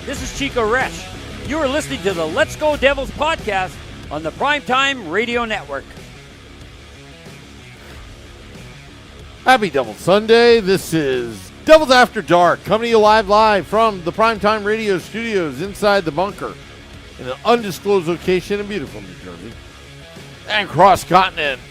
This is Chico Resch. You are listening to the Let's Go Devils podcast on the Primetime Radio Network. Happy Devil Sunday. This is Devils After Dark, coming to you live from the Primetime Radio studios inside the bunker in an undisclosed location in beautiful New Jersey. And cross-continent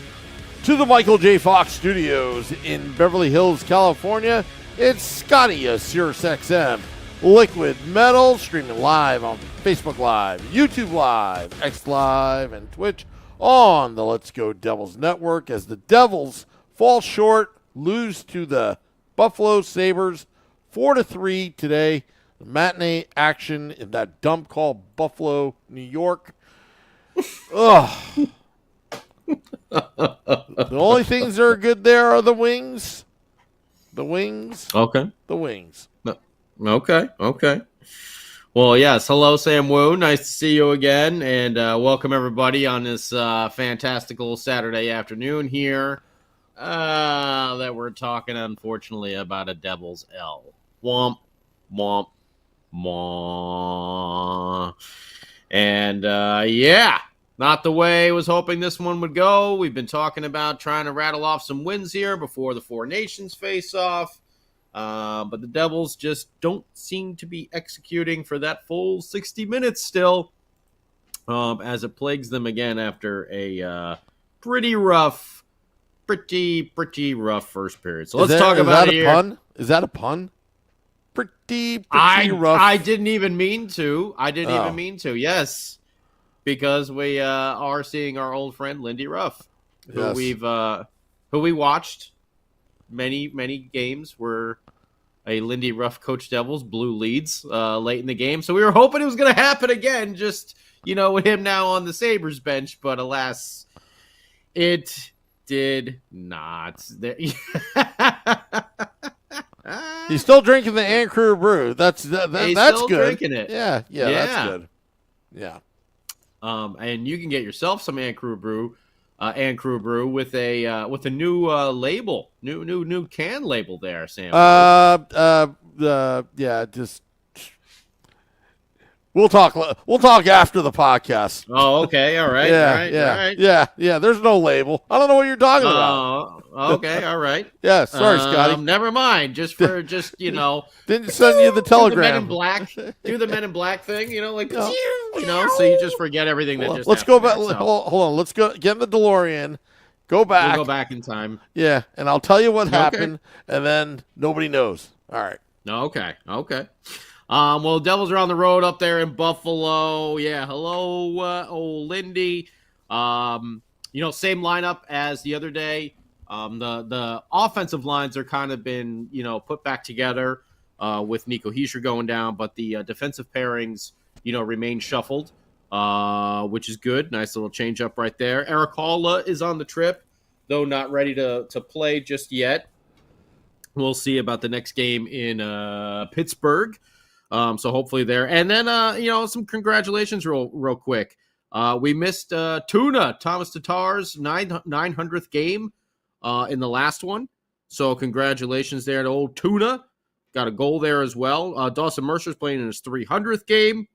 to the Michael J. Fox studios in Beverly Hills, California. It's Scotty, a Sirius XM Liquid Metal, streaming live on Facebook Live, YouTube Live, X Live, and Twitch on the Let's Go Devils Network as the Devils fall short, lose to the Buffalo Sabres 4-3 today. The matinee action in that dump called Buffalo, New York. Ugh. The only things that are good there are the wings. The wings. Okay. The wings. Okay. Well, yes. Hello, Sam Wu. Nice to see you again, and welcome everybody on this fantastical Saturday afternoon here. That we're talking, unfortunately, about a Devil's L. Womp, womp, womp. And yeah, not the way I was hoping this one would go. We've been talking about trying to rattle off some wins here before the Four Nations face-off. But the Devils just don't seem to be executing for that full 60 minutes still, as it plagues them again after a pretty rough first period. So let's talk about it here. Is that a pun? Pretty rough. I didn't even mean to. Yes. Because we are seeing our old friend Lindy Ruff, who we watched many games where a Lindy Ruff coached Devils blew leads late in the game. So we were hoping it was going to happen again, just with him now on the Sabres bench. But alas, it did not. He's still drinking the Ann Crew brew. That's good. Drinking it. Yeah, that's good. Yeah. And you can get yourself some Ann Crew brew with a new label, new can label there, Sam. Just we'll talk after the podcast. Oh, okay, all right, all right. Yeah. There's no label. I don't know what you're talking about. Okay, all right. Yeah, sorry, Scotty. Never mind. Just didn't send you the telegram. Do the Men in Black thing, so you just forget everything that just. Let's go back. Hold on. Let's go get in the DeLorean. Go back. We'll go back in time. Yeah, and I'll tell you what happened, and then nobody knows. All right. Okay. Well, Devils are on the road up there in Buffalo. Yeah, hello, old Lindy. Same lineup as the other day. The offensive lines are kind of been, put back together with Nico Hischier going down, but the defensive pairings, remain shuffled, which is good. Nice little change up right there. Eric Halla is on the trip, though not ready to play just yet. We'll see about the next game in Pittsburgh. So hopefully there. And then, some congratulations real quick. We missed Tuna, Thomas Tatar's 900th game in the last one. So congratulations there to old Tuna. Got a goal there as well. Dawson Mercer's playing in his 300th game.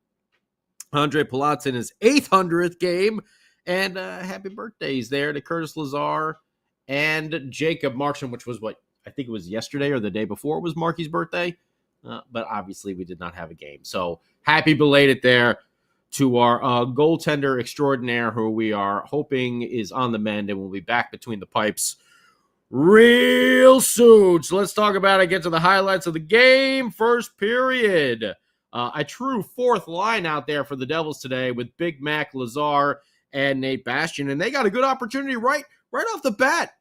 Andre Palat's in his 800th game. And happy birthdays there to Curtis Lazar and Jacob Markstrom, which was I think it was yesterday or the day before was Marky's birthday. But obviously we did not have a game. So happy belated there to our goaltender extraordinaire, who we are hoping is on the mend and will be back between the pipes real soon. So let's talk about it. Get to the highlights of the game. First period. A true fourth line out there for the Devils today with Big Mac, Lazar, and Nate Bastian. And they got a good opportunity right off the bat.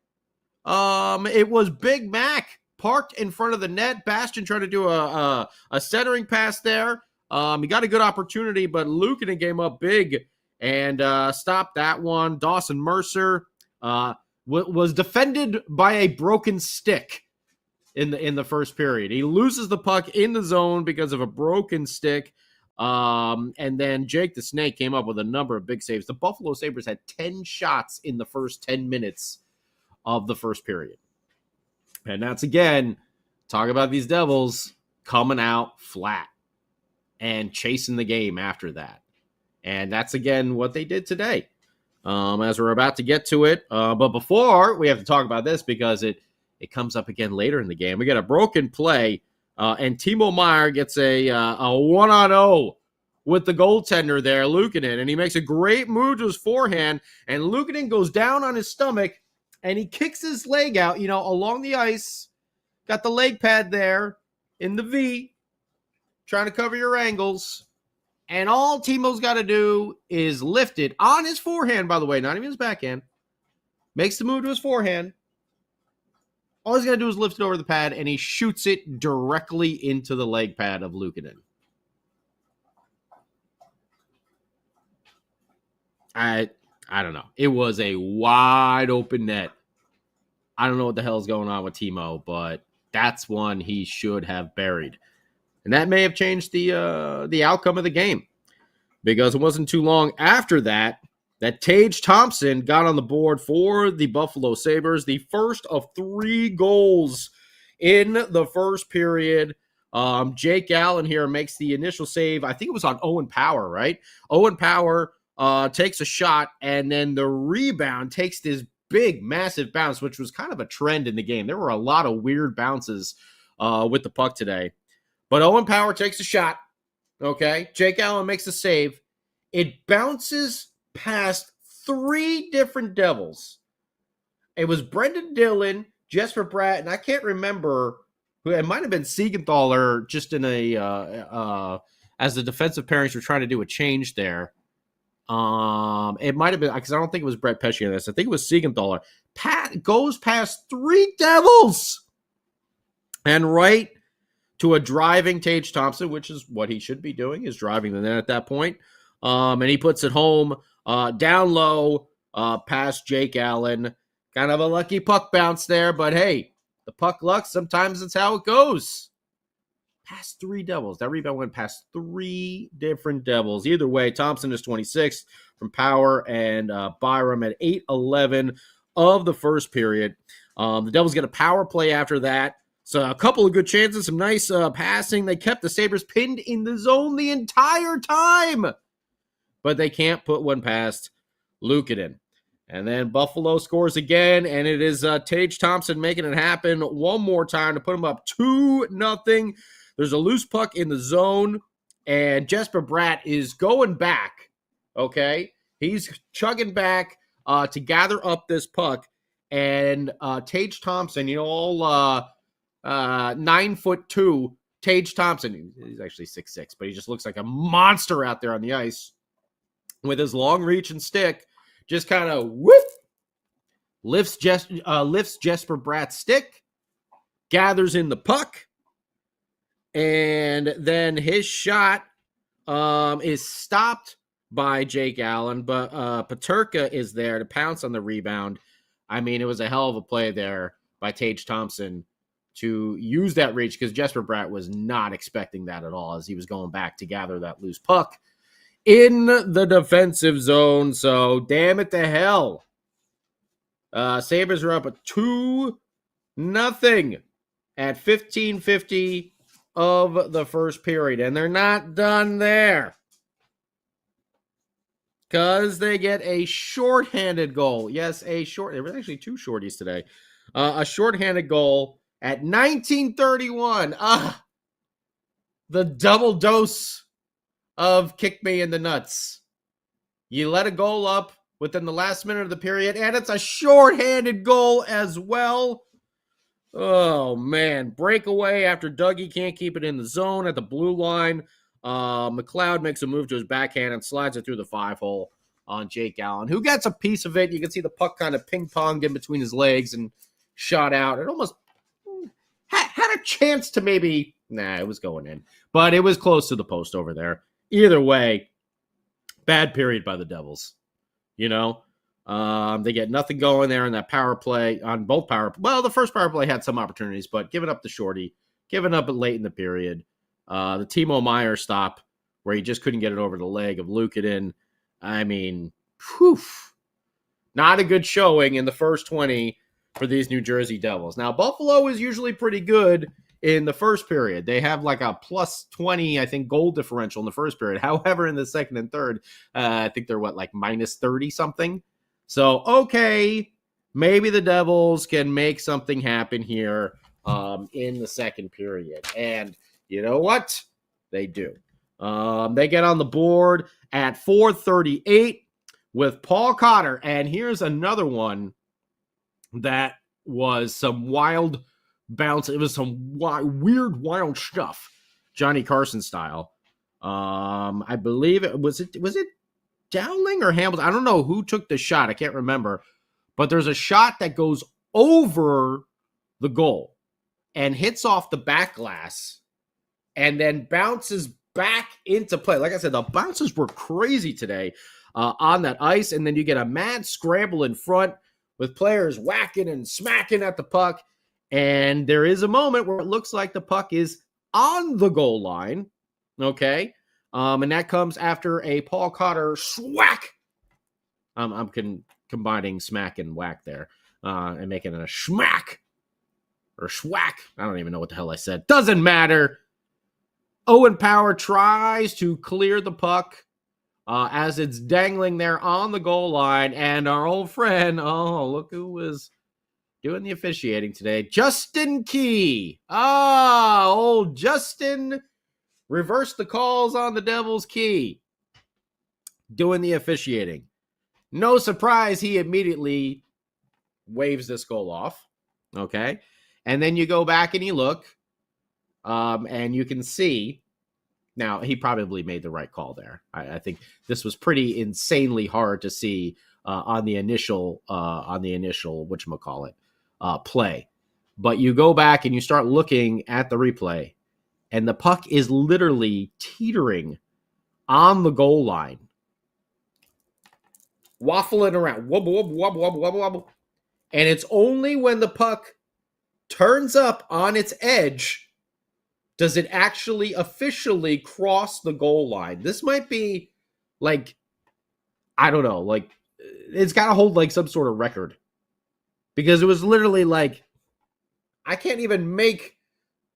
It was Big Mac parked in front of the net. Bastian trying to do a centering pass there. He got a good opportunity, but Luukkonen came up big and stopped that one. Dawson Mercer was defended by a broken stick in the first period. He loses the puck in the zone because of a broken stick. And then Jake the Snake came up with a number of big saves. The Buffalo Sabres had 10 shots in the first 10 minutes of the first period. And that's, again, talk about these Devils coming out flat. and chasing the game after that. And that's, again, what they did today, as we're about to get to it. But before, we have to talk about this because it comes up again later in the game. We got a broken play, and Timo Meier gets a 1-on-0 with the goaltender there, Luukkonen, and he makes a great move to his forehand, and Luukkonen goes down on his stomach, and he kicks his leg out, along the ice. Got the leg pad there in the V, trying to cover your angles. And all Timo's got to do is lift it on his forehand, by the way, not even his backhand. Makes the move to his forehand. All he's got to do is lift it over the pad, and he shoots it directly into the leg pad of Luukkonen. I don't know. It was a wide open net. I don't know what the hell is going on with Timo, but that's one he should have buried. And that may have changed the outcome of the game, because it wasn't too long after that Tage Thompson got on the board for the Buffalo Sabres, the first of 3 goals in the first period. Jake Allen here makes the initial save. I think it was on Owen Power, right? Owen Power takes a shot, and then the rebound takes this big, massive bounce, which was kind of a trend in the game. There were a lot of weird bounces with the puck today. But Owen Power takes a shot, okay? Jake Allen makes a save. It bounces past 3 different Devils. It was Brendan Dillon, Jesper Bratt, and I can't remember who. It might have been Siegenthaler, just in as the defensive pairings were trying to do a change there. It might have been, because I don't think it was Brett Pesce on this. I think it was Siegenthaler. Goes past 3 Devils and right to a driving Tage Thompson, which is what he should be doing, is driving the net at that point. And he puts it home down low past Jake Allen. Kind of a lucky puck bounce there, but hey, the puck luck, sometimes that's how it goes. Past 3 Devils. That rebound went past 3 different Devils. Either way, Thompson is 26 from Power, and Byram at 8-11 of the first period. The Devils get a power play after that. So a couple of good chances, some nice passing. They kept the Sabres pinned in the zone the entire time, but they can't put one past Luukkonen. And then Buffalo scores again, and it is Tage Thompson making it happen one more time to put them up 2-0. There's a loose puck in the zone, and Jesper Bratt is going back, okay? He's chugging back to gather up this puck, and Tage Thompson, all 9'2" Tage Thompson, he's actually 6'6", but he just looks like a monster out there on the ice with his long reach and stick, just kind of whoop, lifts Jesper Bratt's stick, gathers in the puck, and then his shot is stopped by Jake Allen, but Peterka is there to pounce on the rebound. I mean, it was a hell of a play there by Tage Thompson to use that reach, because Jesper Bratt was not expecting that at all as he was going back to gather that loose puck in the defensive zone. So, damn it to hell. Sabres are up at 2-0 at 15:50 of the first period. And they're not done there, because they get a shorthanded goal. Yes, there were actually 2 shorties today. A shorthanded goal at 19:31. The double dose of kick me in the nuts. You let a goal up within the last minute of the period, and it's a shorthanded goal as well. Oh, man. Breakaway after Dougie can't keep it in the zone at the blue line. McLeod makes a move to his backhand and slides it through the 5-hole on Jake Allen, who gets a piece of it. You can see the puck kind of ping-ponged in between his legs and shot out. It almost had a chance to maybe... Nah, it was going in. But it was close to the post over there. Either way, bad period by the Devils. They get nothing going there in that power play on both power. Well, the first power play had some opportunities, but giving up the shorty, giving up it late in the period. The Timo Meier stop where he just couldn't get it over the leg of Luukkonen. I mean, not a good showing in the first 20 for these New Jersey Devils. Now, Buffalo is usually pretty good in the first period. They have like a plus 20, I think, goal differential in the first period. However, in the second and third, I think they're like minus 30 something. So, okay, maybe the Devils can make something happen here in the second period. And you know what? They do. They get on the board at 4:38 with Paul Cotter. And here's another one that was some wild bounce. It was some weird, wild stuff, Johnny Carson style. I believe it was Dowling or Hamilton? I don't know who took the shot. I can't remember. But there's a shot that goes over the goal and hits off the back glass and then bounces back into play. Like I said, the bounces were crazy today on that ice. And then you get a mad scramble in front with players whacking and smacking at the puck. And there is a moment where it looks like the puck is on the goal line. Okay. And that comes after a Paul Cotter swack. I'm combining smack and whack there and making it a schmack or schwack. I don't even know what the hell I said. Doesn't matter. Owen Power tries to clear the puck as it's dangling there on the goal line. And our old friend, look who was doing the officiating today. Justin Key. Old Justin reversed the calls on the Devils. Key doing the officiating. No surprise, he immediately waves this goal off. Okay. And then you go back and you look. And you can see, now he probably made the right call there. I think this was pretty insanely hard to see on the initial whatchamacallit, play. But you go back and you start looking at the replay, and the puck is literally teetering on the goal line, waffling around, wobble, wobble, wobble, wobble, wobble, wobble. And it's only when the puck turns up on its edge does it actually officially cross the goal line. This might be like, I don't know, like it's got to hold like some sort of record, because it was literally like, I can't even make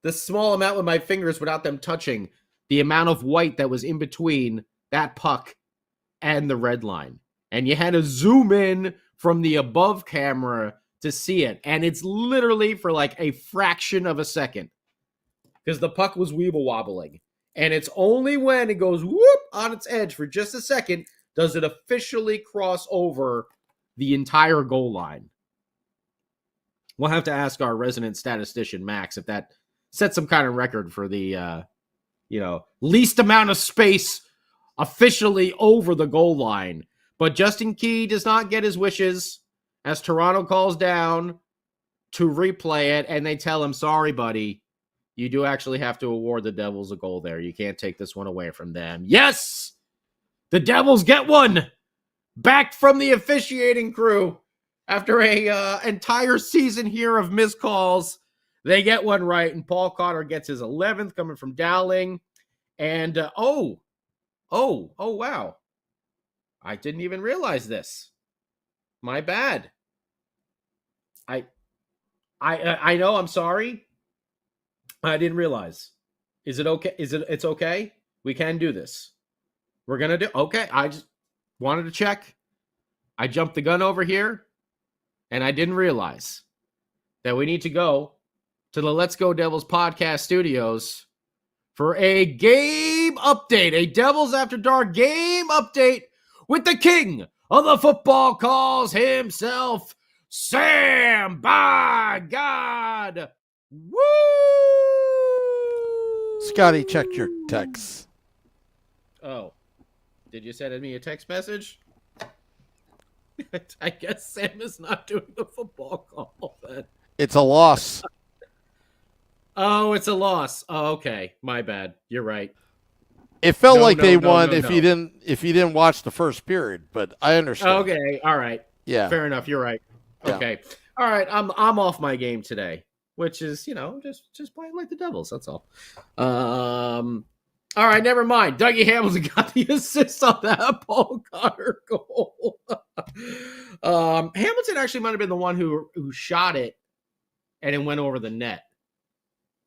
the small amount with my fingers without them touching the amount of white that was in between that puck and the red line. And you had to zoom in from the above camera to see it. And it's literally for like a fraction of a second, because the puck was weeble wobbling. And it's only when it goes whoop on its edge for just a second does it officially cross over the entire goal line. We'll have to ask our resident statistician, Max, if that sets some kind of record for the, least amount of space officially over the goal line. But Justin Key does not get his wishes as Toronto calls down to replay it, and they tell him, sorry, buddy, you do actually have to award the Devils a goal there. You can't take this one away from them. Yes! The Devils get one back from the officiating crew after a entire season here of missed calls. They get one right, and Paul Cotter gets his 11th coming from Dowling. And, wow. I didn't even realize this. My bad. I know, I'm sorry. I didn't realize. Is it okay? It's okay? We can do this. We're going to do, okay. I just wanted to check. I jumped the gun over here, and I didn't realize that we need to go to the Let's Go Devils podcast studios for a game update, a Devils After Dark game update with the king of the football calls himself, Sam by God. Woo! Scotty, check your texts. Oh, did you send me a text message? I guess Sam is not doing the football call then. It's a loss. Oh, it's a loss. Oh, okay. My bad. You're right. It felt like they won if you didn't watch the first period, but I understand. Okay. All right. Yeah. Fair enough. You're right. Okay. Yeah. All right. I'm off my game today, which is, just playing like the Devils. That's all. All right. Never mind. Dougie Hamilton got the assist on that Paul Cotter goal. Hamilton actually might have been the one who shot it and it went over the net.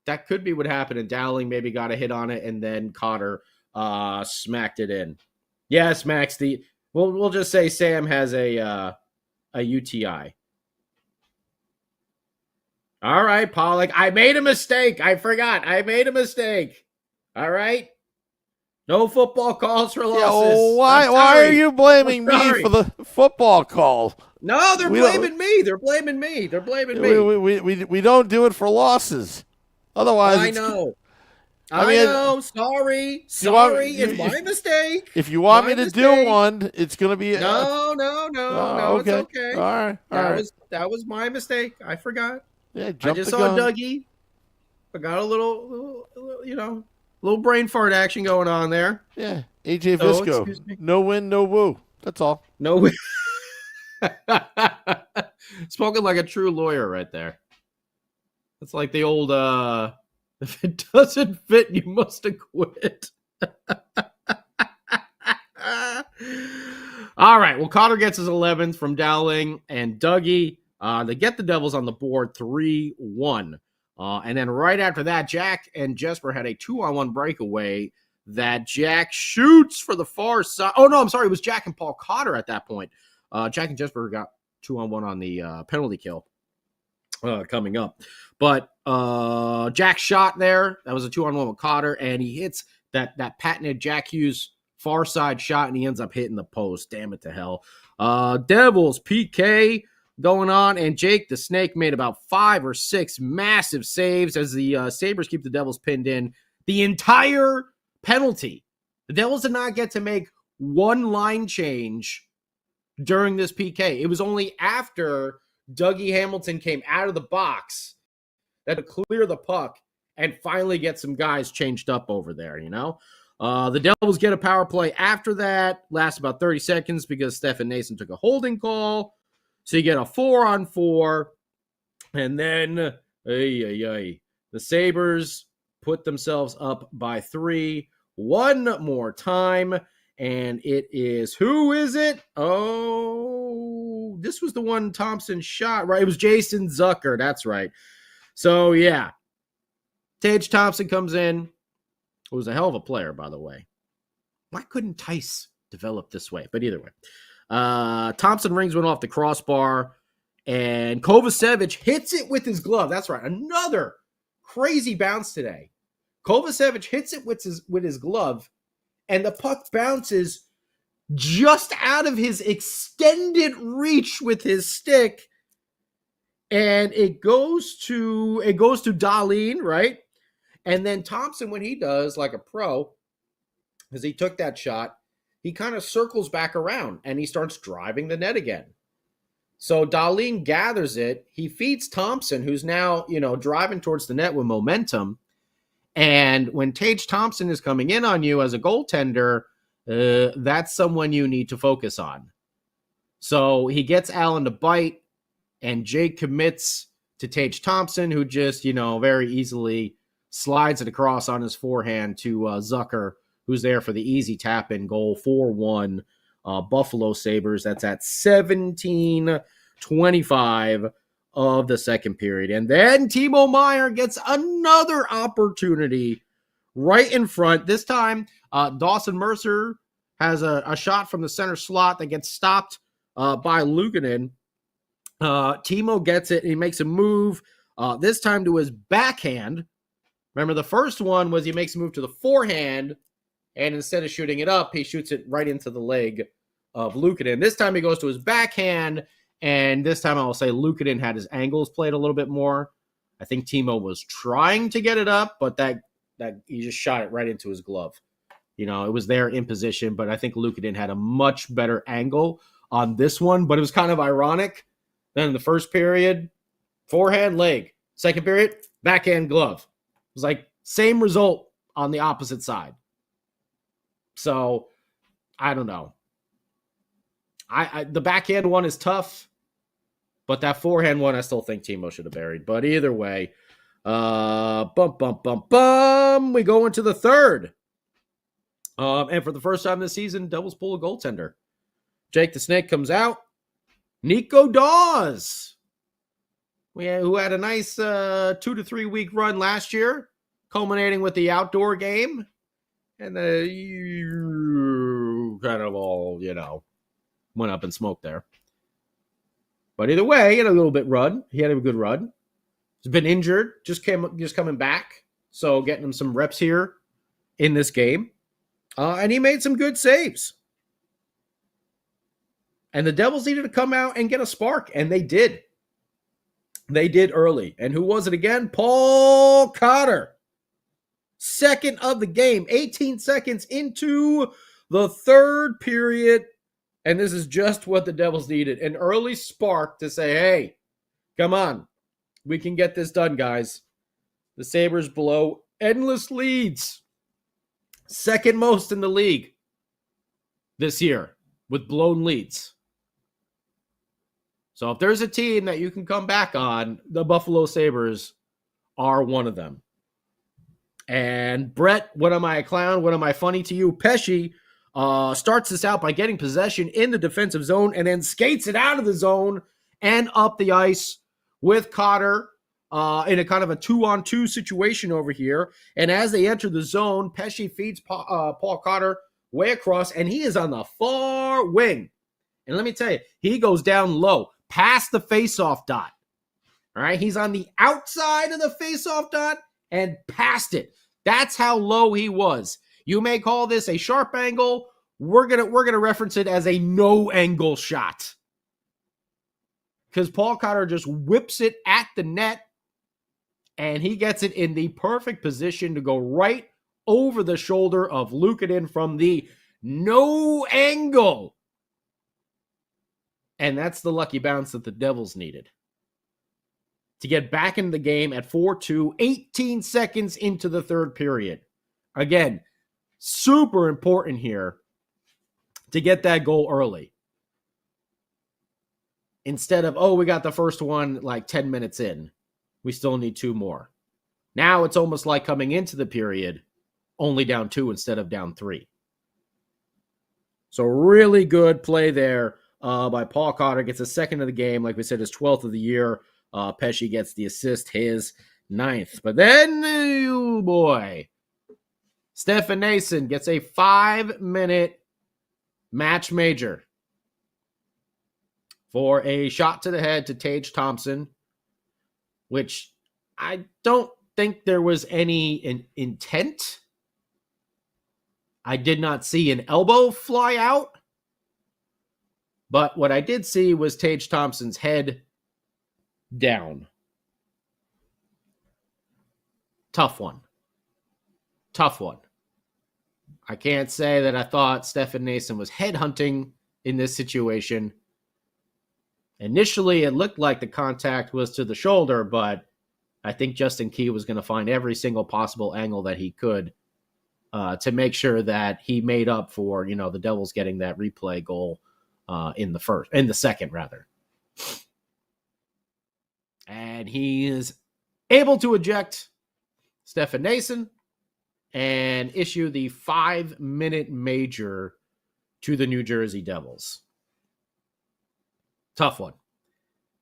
that could be what happened. And Dowling maybe got a hit on it, and then Cotter smacked it in. Yes, Max. We'll just say Sam has a UTI. All right, Pollock. I made a mistake. I forgot. I made a mistake. All right. No football calls for losses. Yeah, why are you blaming me for the football call? No, they're blaming me. They're blaming me. They're blaming me. We don't do it for losses. Otherwise, I know. I know. Sorry. It's my mistake. If you want me to do one, it's going to be no. Okay. It's okay. All right. That was my mistake. I forgot. Yeah, I just saw Dougie. I got a little, little brain fart action going on there. Yeah, AJ Visco. No win, no woo. That's all. No win. Spoken like a true lawyer right there. It's like the old, if it doesn't fit, you must acquit. All right. Well, Cotter gets his 11th from Dowling and Dougie. They get the Devils on the board 3-1. And then right after that, Jack and Jesper had a 2-on-1 breakaway that Jack shoots for the far side. Oh, no, I'm sorry. It was Jack and Paul Cotter at that point. Jack and Jesper got 2-on-1 on the penalty kill coming up. But Jack shot there. That was a 2-on-1 with Cotter, and he hits that patented Jack Hughes far side shot, and he ends up hitting the post. Damn it to hell. Devils, PK going on, and Jake the Snake made about 5 or 6 massive saves as the Sabres keep the Devils pinned in the entire penalty. The Devils did not get to make one line change during this PK. It was only after Dougie Hamilton came out of the box that to clear the puck and finally get some guys changed up over there, The Devils get a power play after that, lasts about 30 seconds because Stefan Nason took a holding call. So you get a 4-on-4, and then the Sabres put themselves up by 3 one more time, and it is, who is it? Oh, this was the one Thompson shot, right? It was Jason Zucker, that's right. So, yeah, Tage Thompson comes in, who was a hell of a player, by the way. Why couldn't Tice develop this way? But either way. Thompson rings one off the crossbar, and Kovacevic hits it with his glove. That's right. Another crazy bounce today. Kovacevic hits it with his glove, and the puck bounces just out of his extended reach with his stick, and it goes to Dahlin, right? And then Thompson, when he does, like a pro, because he took that shot, he kind of circles back around and he starts driving the net again. So Dahlin gathers it. He feeds Thompson, who's now, driving towards the net with momentum. And when Tage Thompson is coming in on you as a goaltender, that's someone you need to focus on. So he gets Allen to bite, and Jake commits to Tage Thompson, who just, very easily slides it across on his forehand to Zucker, who's there for the easy tap-in goal, 4-1 Buffalo Sabres. That's at 17:25 of the second period. And then Timo Meier gets another opportunity right in front. This time, Dawson Mercer has a shot from the center slot that gets stopped by Luukkonen. Timo gets it, and he makes a move, this time to his backhand. Remember, the first one was he makes a move to the forehand, and instead of shooting it up, he shoots it right into the leg of Luukkonen. This time he goes to his backhand, and this time I will say Luukkonen had his angles played a little bit more. I think Timo was trying to get it up, but that he just shot it right into his glove. It was there in position, but I think Luukkonen had a much better angle on this one. But it was kind of ironic. Then in the first period, forehand leg. Second period, backhand glove. It was like same result on the opposite side. So, I don't know. The backhand one is tough, but that forehand one I still think Timo should have buried. But either way, we go into the third. And for the first time this season, Devils pull a goaltender. Jake the Snake comes out. Nico Dawes. who had a nice 2 to 3 week run last year, culminating with the outdoor game. And kind of all, went up in smoke there. But either way, he had a little bit run. He had a good run. He's been injured, just coming back. So getting him some reps here in this game. And he made some good saves. And the Devils needed to come out and get a spark, and they did. They did early. And who was it again? Paul Cotter. Second of the game, 18 seconds into the third period. And this is just what the Devils needed. An early spark to say, hey, come on. We can get this done, guys. The Sabres blow endless leads. Second most in the league this year with blown leads. So if there's a team that you can come back on, the Buffalo Sabres are one of them. And Brett, what am I, a clown? What am I, funny to you? Pesce starts this out by getting possession in the defensive zone and then skates it out of the zone and up the ice with Cotter in a kind of a 2-on-2 situation over here. And as they enter the zone, Pesce feeds Paul Cotter way across, and he is on the far wing. And let me tell you, he goes down low, past the faceoff dot. All right, he's on the outside of the faceoff dot and past it. That's how low he was. You may call this a sharp angle. We're gonna reference it as a no angle shot, because Paul Cotter just whips it at the net, and he gets it in the perfect position to go right over the shoulder of Luukkonen from the no angle. And that's the lucky bounce that the Devils needed to get back into the game at 4-2, 18 seconds into the third period. Again, super important here to get that goal early. Instead of, we got the first one like 10 minutes in. We still need 2 more. Now it's almost like coming into the period only down 2 instead of down 3. So really good play there by Paul Cotter. Gets a second of the game. Like we said, his 12th of the year. Pesce gets the assist, his 9th. But then, oh boy, Stefan Noesen gets a 5-minute match major for a shot to the head to Tage Thompson, which I don't think there was any intent. I did not see an elbow fly out. But what I did see was Tage Thompson's head down. Tough one. I can't say that I thought Stefan Noesen was headhunting in this situation. Initially, it looked like the contact was to the shoulder, but I think Justin Key was going to find every single possible angle that he could to make sure that he made up for, the Devils getting that replay goal in the second rather. And he is able to eject Stefan Noesen and issue the 5-minute major to the New Jersey Devils. Tough one.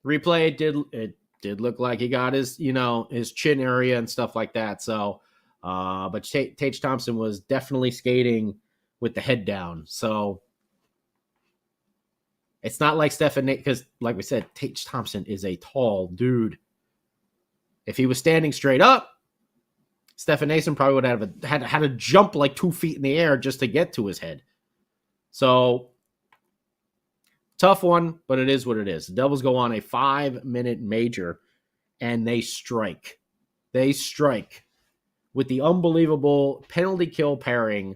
Replay, it did look like he got his, his chin area and stuff like that. So, but Tage Thompson was definitely skating with the head down. So it's not like Stefan, because like we said, Tage Thompson is a tall dude. If he was standing straight up, Stefan Noesen probably would have had to jump like 2 feet in the air just to get to his head. So tough one, but it is what it is. The Devils go on a 5-minute major, and they strike. They strike with the unbelievable penalty kill pairing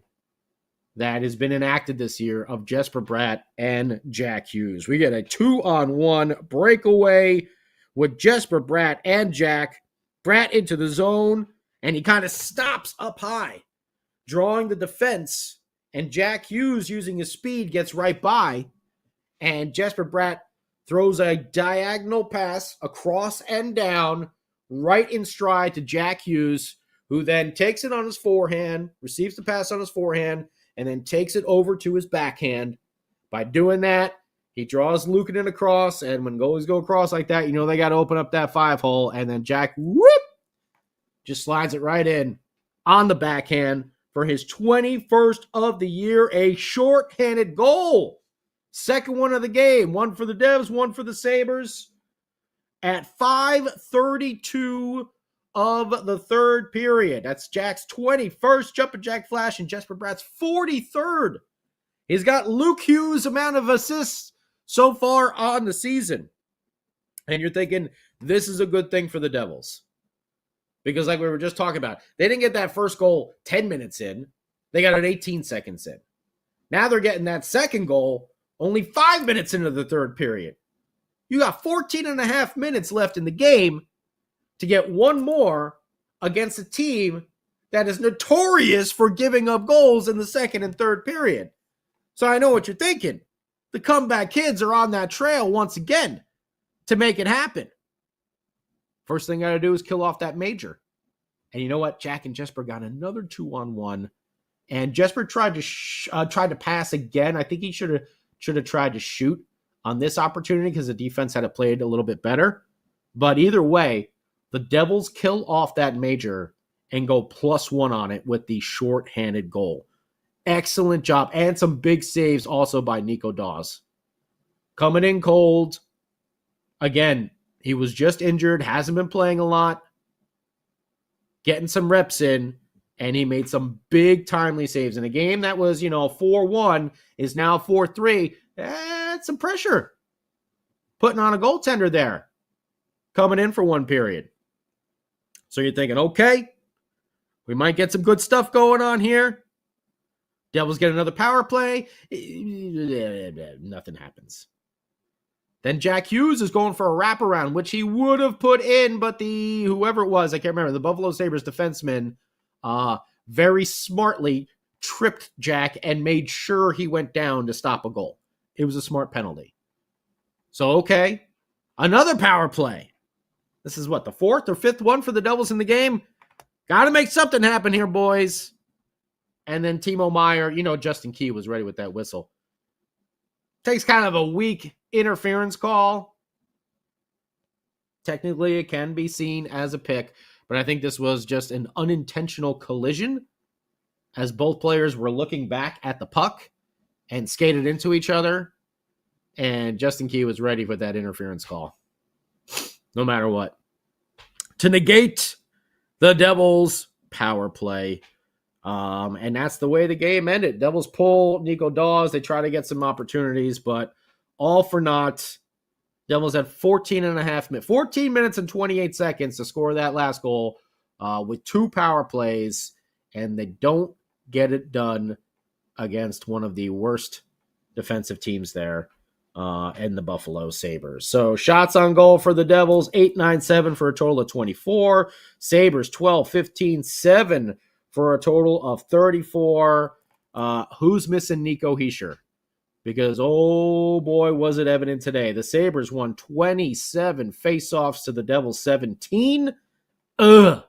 that has been enacted this year of Jesper Bratt and Jack Hughes. We get a 2-on-1 breakaway with Jesper Bratt and Jack. Bratt into the zone, and he kind of stops up high, drawing the defense, and Jack Hughes, using his speed, gets right by, and Jesper Bratt throws a diagonal pass across and down, right in stride to Jack Hughes, who then takes it on his forehand, receives the pass on his forehand, and then takes it over to his backhand. By doing that, He draws Luukkonen across, and when goalies go across like that, they got to open up that 5-hole, and then Jack, whoop, just slides it right in on the backhand for his 21st of the year, a shorthanded goal. Second one of the game, one for the Devs, one for the Sabres. At 5:32 of the third period. That's Jack's 21st, Jumpin' Jack Flash, and Jesper Bratt's 43rd. He's got Luke Hughes' amount of assists so far on the season. And you're thinking, this is a good thing for the Devils. Because like we were just talking about, they didn't get that first goal 10 minutes in. They got it 18 seconds in. Now they're getting that second goal only 5 minutes into the third period. You got 14 and a half minutes left in the game to get one more against a team that is notorious for giving up goals in the second and third period. So I know what you're thinking. The comeback kids are on that trail once again to make it happen. First thing I got to do is kill off that major. And you know what? Jack and Jesper got another 2-on-1. And Jesper tried to pass again. I think he should have tried to shoot on this opportunity because the defense had it played a little bit better. But either way, the Devils kill off that major and go +1 on it with the short-handed goal. Excellent job. And some big saves also by Nico Daws. Coming in cold. Again, he was just injured, hasn't been playing a lot. Getting some reps in, and he made some big timely saves. In a game that was, 4-1 is now 4-3. That's some pressure. Putting on a goaltender there. Coming in for one period. So you're thinking, okay, we might get some good stuff going on here. Devils get another power play. Nothing happens. Then Jack Hughes is going for a wraparound, which he would have put in, but whoever it was, I can't remember, the Buffalo Sabres defenseman very smartly tripped Jack and made sure he went down to stop a goal. It was a smart penalty. So, okay, another power play. This is what, the fourth or fifth one for the Devils in the game? Got to make something happen here, boys. And then Timo Meier, Justin Key was ready with that whistle. Takes kind of a weak interference call. Technically, it can be seen as a pick, but I think this was just an unintentional collision as both players were looking back at the puck and skated into each other, and Justin Key was ready for that interference call, no matter what, to negate the Devils' power play. And that's the way the game ended. Devils pull Nico Daws. They try to get some opportunities, but all for naught. Devils had 14 minutes and 28 seconds to score that last goal with 2 power plays, and they don't get it done against one of the worst defensive teams there in the Buffalo Sabres. So shots on goal for the Devils, 8-9-7 for a total of 24. Sabres 12-15-7 for a total of 34. Who's missing Nico Hischier? Because, oh boy, was it evident today. The Sabres won 27 faceoffs to the Devils 17. Ugh.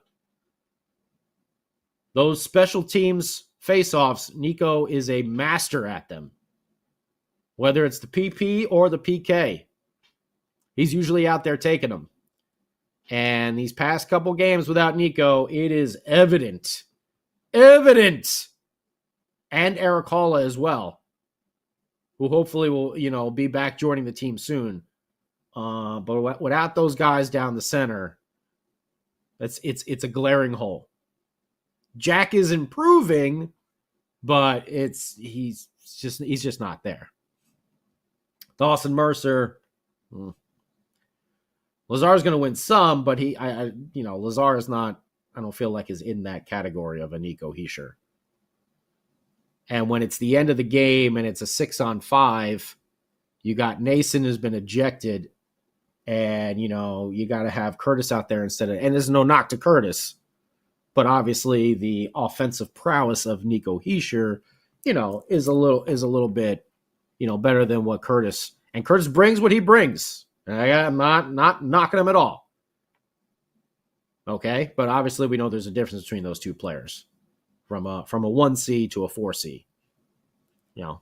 Those special teams faceoffs, Nico is a master at them. Whether it's the PP or the PK, he's usually out there taking them. And these past couple games without Nico, it is evident. And Eric Halla as well, who hopefully will, be back joining the team soon. But without those guys down the center, it's a glaring hole. Jack is improving, but he's just not there. Dawson Mercer, Lazar's going to win some, but Lazar is not. I don't feel like is in that category of a Nico Hischier. And when it's the end of the game and it's a 6-on-5, you got Nason who's been ejected, and you got to have Curtis out there instead of. And there's no knock to Curtis, but obviously the offensive prowess of Nico Hischier, is a little bit, better than what Curtis. And Curtis brings what he brings. And I'm not knocking him at all. Okay, but obviously we know there's a difference between those two players, from a 1C to a 4C.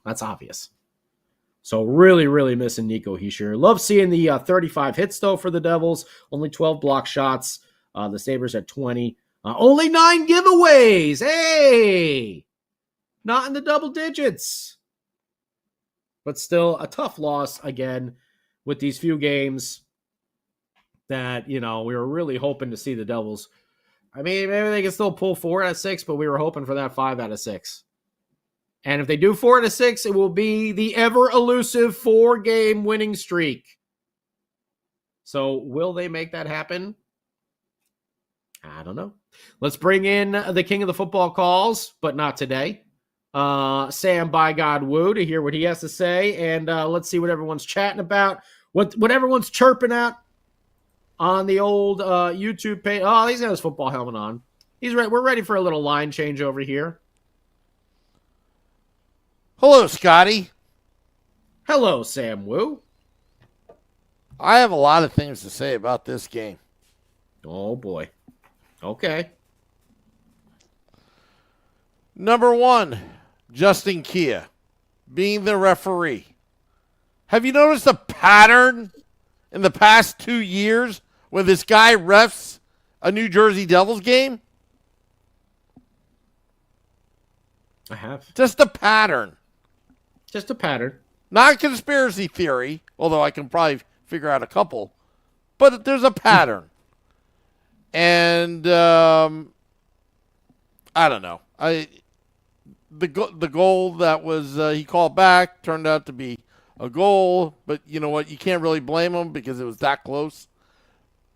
That's obvious. So really, really missing Nico Hischier. Love seeing the 35 hits, though, for the Devils. Only 12 block shots. The Sabres at 20. Only 9 giveaways. Hey! Not in the double digits. But still a tough loss, again, with these few games that, we were really hoping to see the Devils. I mean, maybe they can still pull 4 out of 6, but we were hoping for that 5 out of 6. And if they do 4 out of 6, it will be the ever-elusive 4-game winning streak. So will they make that happen? I don't know. Let's bring in the king of the football calls, but not today. Sam By God Woo, to hear what he has to say. And let's see what everyone's chatting about. What everyone's chirping at on the old YouTube page. Oh, he's got his football helmet on. He's ready. We're ready for a little line change over here. Hello, Scotty. Hello, Sam Woo. I have a lot of things to say about this game. Oh, boy. Okay. Number 1, Justin Kia being the referee. Have you noticed a pattern in the past 2 years when this guy refs a New Jersey Devils game? I have. Just a pattern. Just a pattern. Not conspiracy theory, although I can probably figure out a couple. But there's a pattern. And I don't know. The goal that was he called back turned out to be a goal, but you know what? You can't really blame him because it was that close.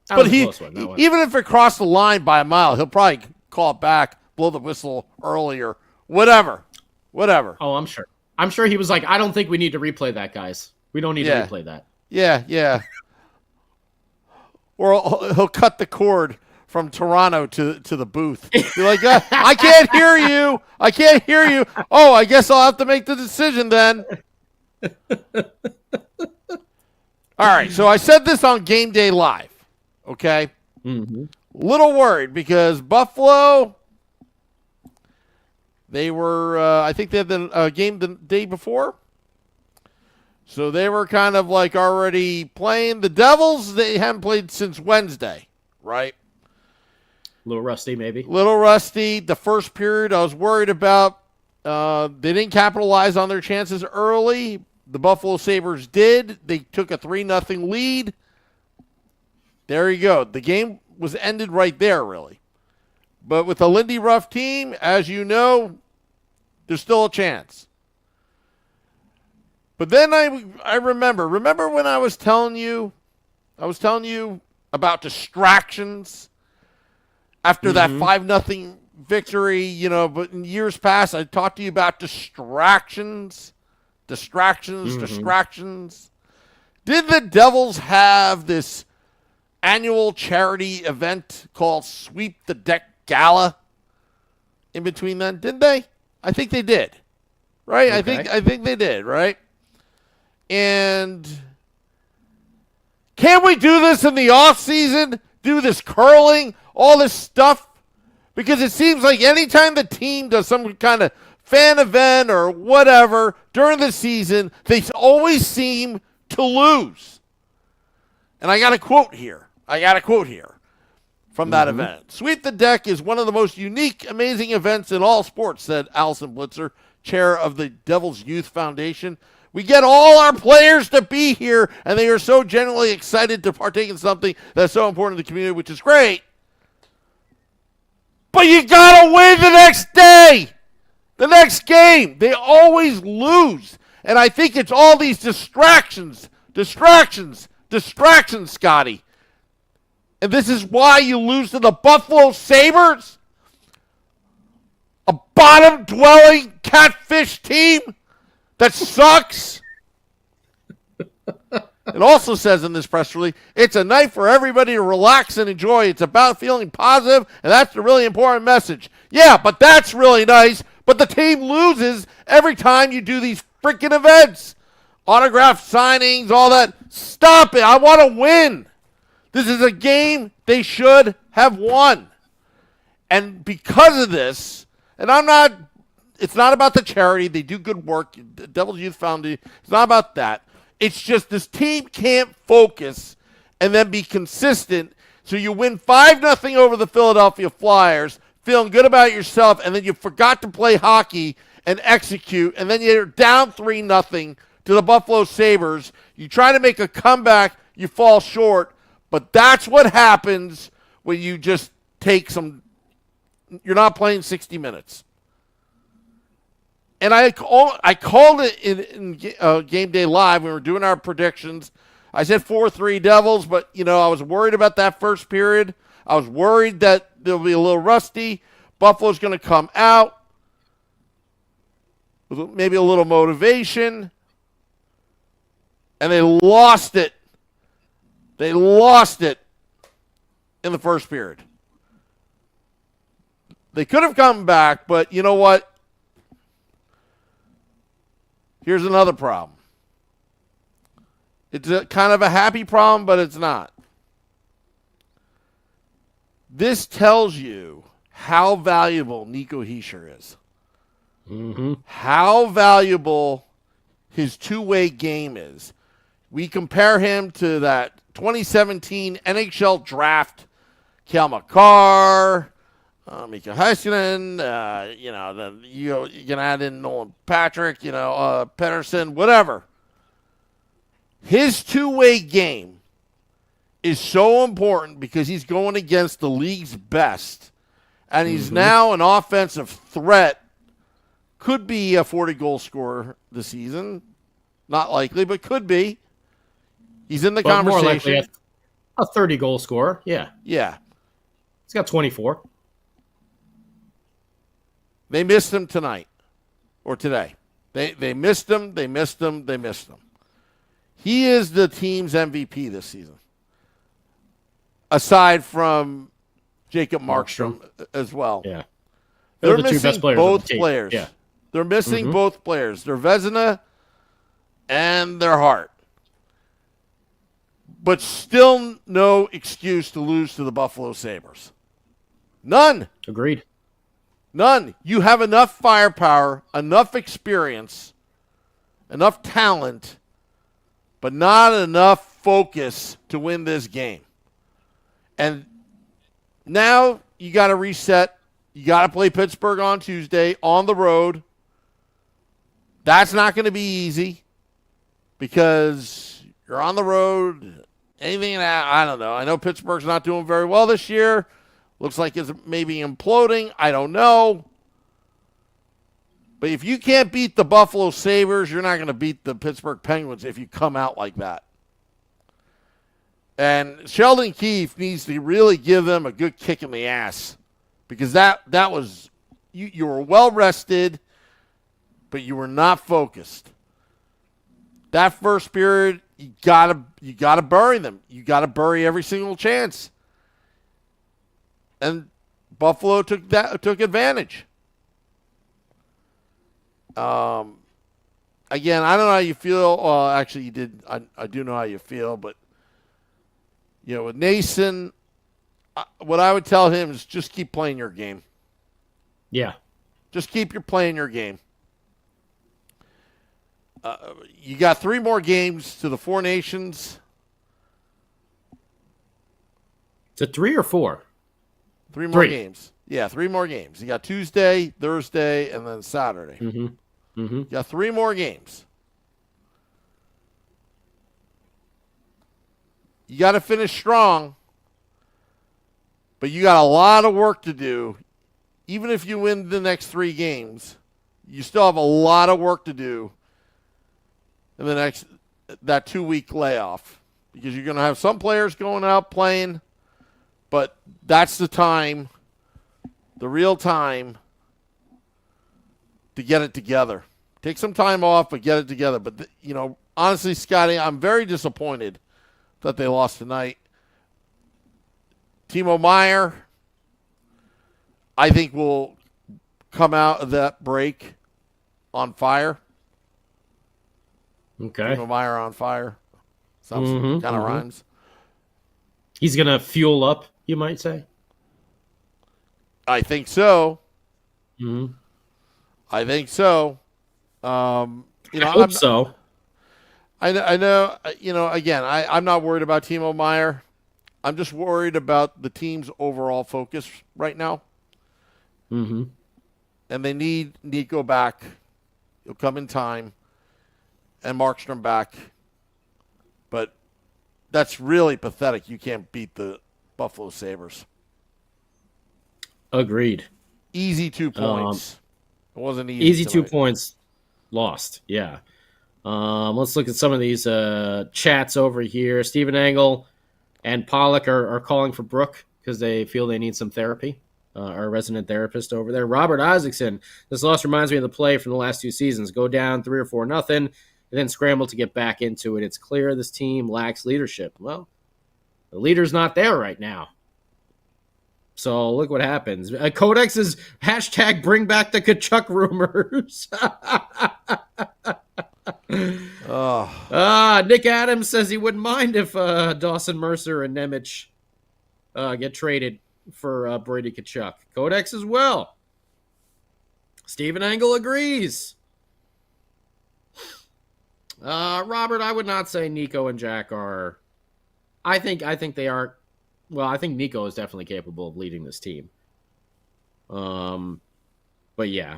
But even if it crossed the line by a mile, he'll probably call it back, blow the whistle earlier, whatever. Oh, I'm sure. I'm sure he was like, I don't think we need to replay that, guys. We don't need to replay that. Yeah. Or he'll cut the cord from Toronto to the booth. Be like, I can't hear you. Oh, I guess I'll have to make the decision then. All right, so I said this on Game Day Live, okay? Mm-hmm. Little worried because Buffalo, they were, I think they had the game the day before. So they were kind of like already playing. The Devils, they haven't played since Wednesday, right? A little rusty, maybe. Little rusty. The first period I was worried about. They didn't capitalize on their chances early. The Buffalo Sabres did. They took a 3-0 lead. There you go. The game was ended right there, really. But with a Lindy Ruff team, as you know, there's still a chance. But then I remember when I was telling you about distractions after that 5-0 victory, but in years past I talked to you about distractions. Did the Devils have this annual charity event called Sweep the Deck Gala in between then? Didn't they? I think they did. Right? Okay. I think they did, right? And can we do this in the off season? Do this curling, all this stuff? Because it seems like anytime the team does some kind of fan event or whatever during the season, they always seem to lose. And I got a quote here from that event. Sweep the Deck is one of the most unique, amazing events in all sports, said Allison Blitzer, chair of the Devils Youth Foundation. We get all our players to be here, and they are so genuinely excited to partake in something that's so important to the community, which is great. But you got to win the next day, the next game. They always lose. And I think it's all these distractions, Scotty. And this is why you lose to the Buffalo Sabres, a bottom-dwelling catfish team that sucks. It also says in this press release, it's a night for everybody to relax and enjoy. It's about feeling positive, and that's the really important message. Yeah, but that's really nice, but the team loses every time you do these freaking events. Autograph signings, all that. Stop it. I want to win. This is a game they should have won. And because of this, and I'm not it's not about the charity. They do good work. The Devils Youth Foundation. It's not about that. It's just this team can't focus and then be consistent. So you win 5-0 over the Philadelphia Flyers, feeling good about yourself, and then you forgot to play hockey and execute, and then you're down 3-0 to the Buffalo Sabres. You try to make a comeback, you fall short, but that's what happens when you just take some – you're not playing 60 minutes. And I called it in Game Day Live when we were doing our predictions. I said 4-3 Devils, but, I was worried about that first period. I was worried that they'll be a little rusty. Buffalo's going to come out with maybe a little motivation. And they lost it. They lost it in the first period. They could have come back, but you know what? Here's another problem. It's kind of a happy problem, but it's not. This tells you how valuable Nico Hischier is. Mm-hmm. How valuable his two-way game is. We compare him to that 2017 NHL draft, Kel McCarr, Mika Heiskanen, you can add in Nolan Patrick, Pedersen, whatever. His two-way game is so important because he's going against the league's best, and he's now an offensive threat. Could be a 40-goal scorer this season. Not likely, but could be. He's in the conversation. More likely a 30-goal scorer, yeah. Yeah. He's got 24. They missed him tonight or today. They missed him. He is the team's MVP this season, aside from Jacob Markstrom as well. Yeah. They're the two missing best players both on the team. players. Yeah. They're missing both players. Their Vezina and their Hart. But still no excuse to lose to the Buffalo Sabres. None. Agreed. None. You have enough firepower, enough experience, enough talent, but not enough focus to win this game. And now you got to reset. You got to play Pittsburgh on Tuesday on the road. That's not going to be easy because you're on the road. Anything that, I don't know. I know Pittsburgh's not doing very well this year. Looks like it's maybe imploding. I don't know. But if you can't beat the Buffalo Sabres, you're not going to beat the Pittsburgh Penguins if you come out like that. And Sheldon Keefe needs to really give them a good kick in the ass because that was you were well rested, but you were not focused. That first period, you gotta bury them. You gotta bury every single chance. And Buffalo took advantage. Again, I don't know how you feel. Well, actually, you did. I do know how you feel, but with Nason, what I would tell him is just keep playing your game. Yeah, just keep playing your game. You got 3 more games to the Four Nations. Is it 3 or 4? 3 more games. Yeah, 3 more games. You got Tuesday, Thursday, and then Saturday. You got 3 more games. You got to finish strong, but you got a lot of work to do. Even if you win the next 3 games, you still have a lot of work to do in that 2-week layoff because you're going to have some players going out playing, but that's the time, the real time to get it together. Take some time off, but get it together. But, honestly, Scotty, I'm very disappointed that they lost tonight. Timo Meier, I think, will come out of that break on fire. Okay. Timo Meier on fire. Sounds kind of rhymes. He's going to fuel up, you might say. I think so. I think so. I hope so. I know. Again, I'm not worried about Timo Meyer. I'm just worried about the team's overall focus right now. Mm-hmm. And they need Nico back. He'll come in time. And Markstrom back. But that's really pathetic. You can't beat the Buffalo Sabres. Agreed. Easy 2 points. It wasn't easy. Easy tonight. 2 points. Lost. Yeah. Let's look at some of these chats over here. Stephen Angle and Pollock are calling for Brooke because they feel they need some therapy. Our resident therapist over there. Robert Isaacson. This loss reminds me of the play from the last 2 seasons. Go down 3 or 4-0, and then scramble to get back into it. It's clear this team lacks leadership. Well, the leader's not there right now. So look what happens. Codex is hashtag bring back the Kachuk rumors. Nick Adams says he wouldn't mind if Dawson Mercer and Nemec get traded for Brady Kachuk. Codex as well. Stephen Angle agrees. Robert, I would not say Nico and Jack are. I think they are. Well, I think Nico is definitely capable of leading this team. But yeah.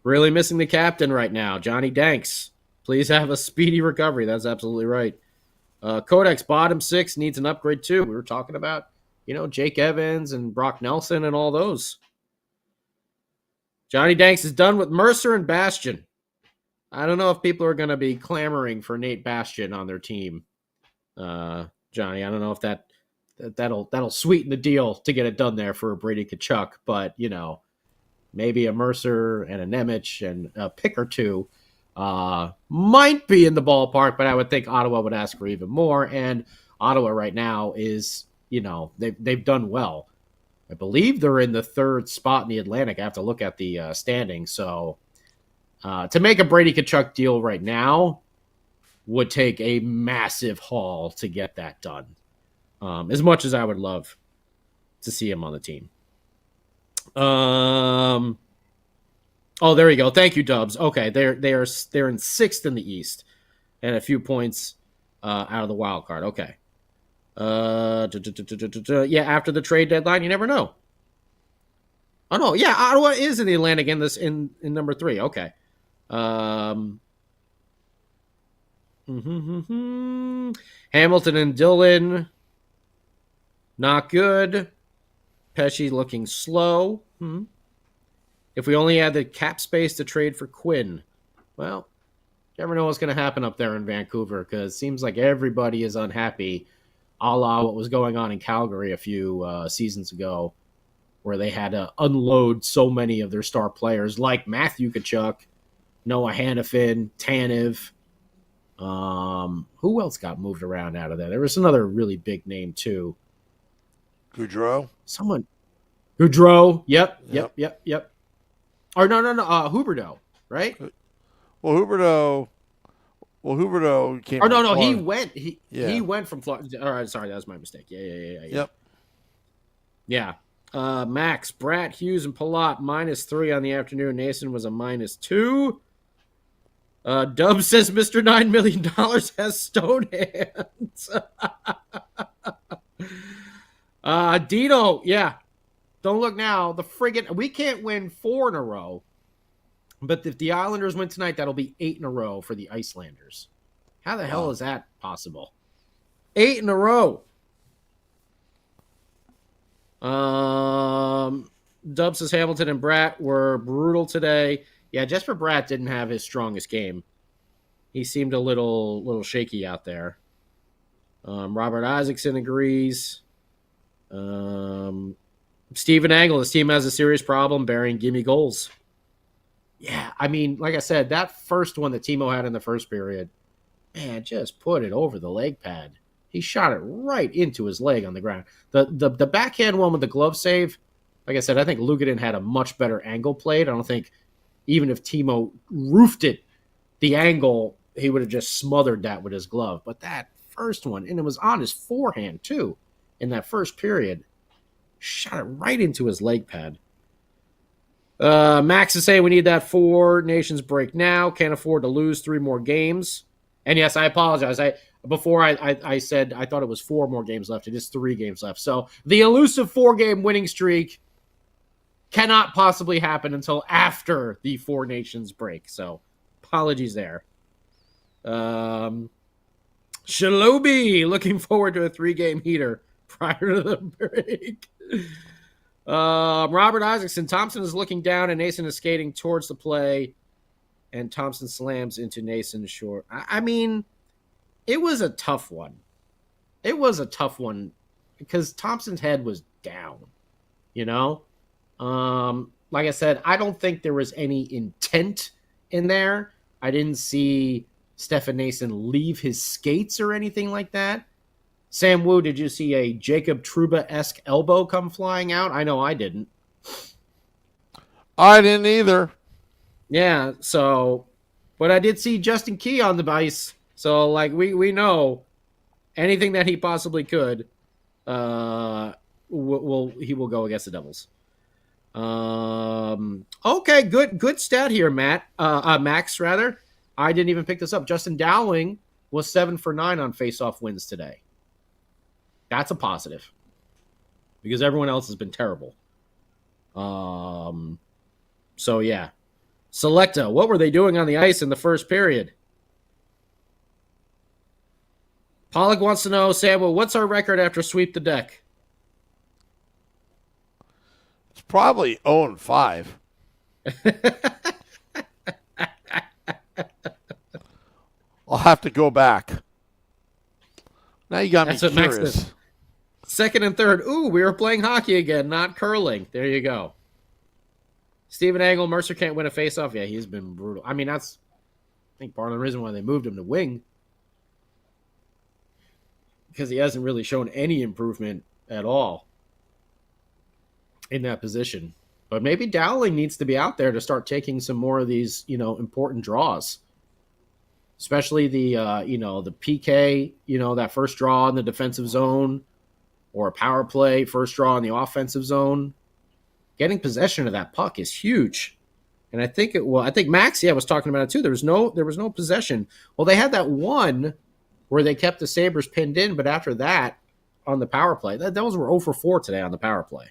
Really missing the captain right now, Johnny Danks. Please have a speedy recovery. That's absolutely right. Codex bottom 6 needs an upgrade too. We were talking about, Jake Evans and Brock Nelson and all those. Johnny Danks is done with Mercer and Bastian. I don't know if people are going to be clamoring for Nate Bastian on their team. Johnny, I don't know if that'll sweeten the deal to get it done there for Brady Kachuk, but maybe a Mercer and a Nemec and a pick or two might be in the ballpark, but I would think Ottawa would ask for even more. And Ottawa right now is, they've done well. I believe they're in the 3rd spot in the Atlantic. I have to look at the standings. So to make a Brady Kachuk deal right now would take a massive haul to get that done. As much as I would love to see him on the team. Oh, there we go. Thank you, Dubs. Okay, they're in 6th in the East, and a few points out of the wild card. Okay. Yeah, after the trade deadline, you never know. Oh no, yeah, Ottawa is in the Atlantic in number 3. Okay. Hamilton and Dillon, not good. Pesci looking slow. If we only had the cap space to trade for Quinn, well, you never know what's going to happen up there in Vancouver because it seems like everybody is unhappy, a la what was going on in Calgary a few seasons ago, where they had to unload so many of their star players like Matthew Tkachuk, Noah Hannafin, Tanev. Who else got moved around out of there? There was another really big name too. Goudreau? Someone. Goudreau. Yep. Or no. Huberdeau, right? Well, Huberdeau came. Or no, from he Florida. went. He went from Florida. All right, sorry, that was my mistake. Yeah. Yep. Max, Bratt, Hughes, and Palat -3 on the afternoon. Nason was a -2. Dub says Mr. $9 million has stone hands. Dino, yeah. Don't look now. We can't win 4 in a row. But if the Islanders win tonight, that'll be 8 in a row for the Icelanders. How the hell is that possible? 8 in a row. Dub says Hamilton and Bratt were brutal today. Yeah, Jesper Bratt didn't have his strongest game. He seemed a little shaky out there. Robert Isaacson agrees. Stephen Angle, this team has a serious problem burying gimme goals. Yeah, I mean, like I said, that first one that Timo had in the first period, man, just put it over the leg pad. He shot it right into his leg on the ground. The backhand one with the glove save, like I said, I think Lugadin had a much better angle played. I don't think even if Timo roofed it, the angle, he would have just smothered that with his glove. But that first one, and it was on his forehand too, in that first period, shot it right into his leg pad. Max is saying we need that 4 nations break now. Can't afford to lose 3 more games. And yes, I apologize. Before I said I thought it was 4 more games left. It is 3 games left. So the elusive 4-game winning streak cannot possibly happen until after the 4 nations break. So apologies there. Shalobi, looking forward to a 3-game heater prior to the break. Robert Isaacson, Thompson is looking down and Nason is skating towards the play, and Thompson slams into Nason short. I mean, it was a tough one. It was a tough one because Thompson's head was down, you know? Like I said, I don't think there was any intent in there. I didn't see Stefan Nason leave his skates or anything like that. Sam Wu, did you see a Jacob Trouba-esque elbow come flying out? I know I didn't. I didn't either. Yeah, so, but I did see Justin Key on the ice. So, like, we know anything that he possibly could, he will go against the Devils. Okay, good stat here, Max, rather. I didn't even pick this up. Justin Dowling was 7 for 9 on face-off wins today. That's a positive because everyone else has been terrible. So yeah. Selecta, what were they doing on the ice in the first period? Pollock wants to know, Samuel, what's our record after sweep the deck? It's probably 0-5. I'll have to go back. Now you got me curious. Second and third. Ooh, we were playing hockey again, not curling. There you go. Steven Angle, Mercer can't win a faceoff. Yeah, he's been brutal. I mean, that's, I think, part of the reason why they moved him to wing. Because he hasn't really shown any improvement at all in that position. But maybe Dowling needs to be out there to start taking some more of these, important draws. Especially the PK, that first draw in the defensive zone, or a power play, first draw in the offensive zone. Getting possession of that puck is huge. And I think Max, was talking about it too. There was no possession. Well, they had that one where they kept the Sabres pinned in, but after that, on the power play, those were 0 for 4 today on the power play.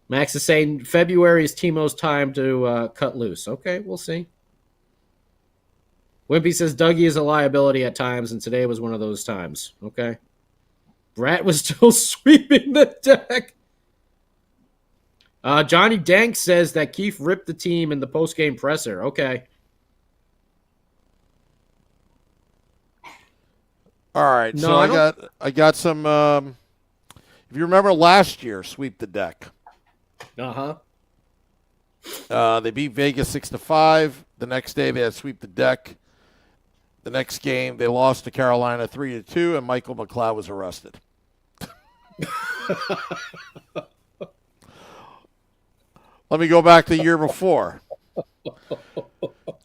Max is saying February is Timo's time to cut loose. Okay, we'll see. Wimpy says Dougie is a liability at times, and today was one of those times. Okay. Brat was still sweeping the deck. Johnny Dank says that Keefe ripped the team in the post-game presser. Okay. All right, no, so I got some. If you remember last year, sweep the deck. Uh-huh. They beat Vegas 6-5. The next day they had sweep the deck. The next game they lost to Carolina 3-2, and Michael McLeod was arrested. Let me go back to the year before.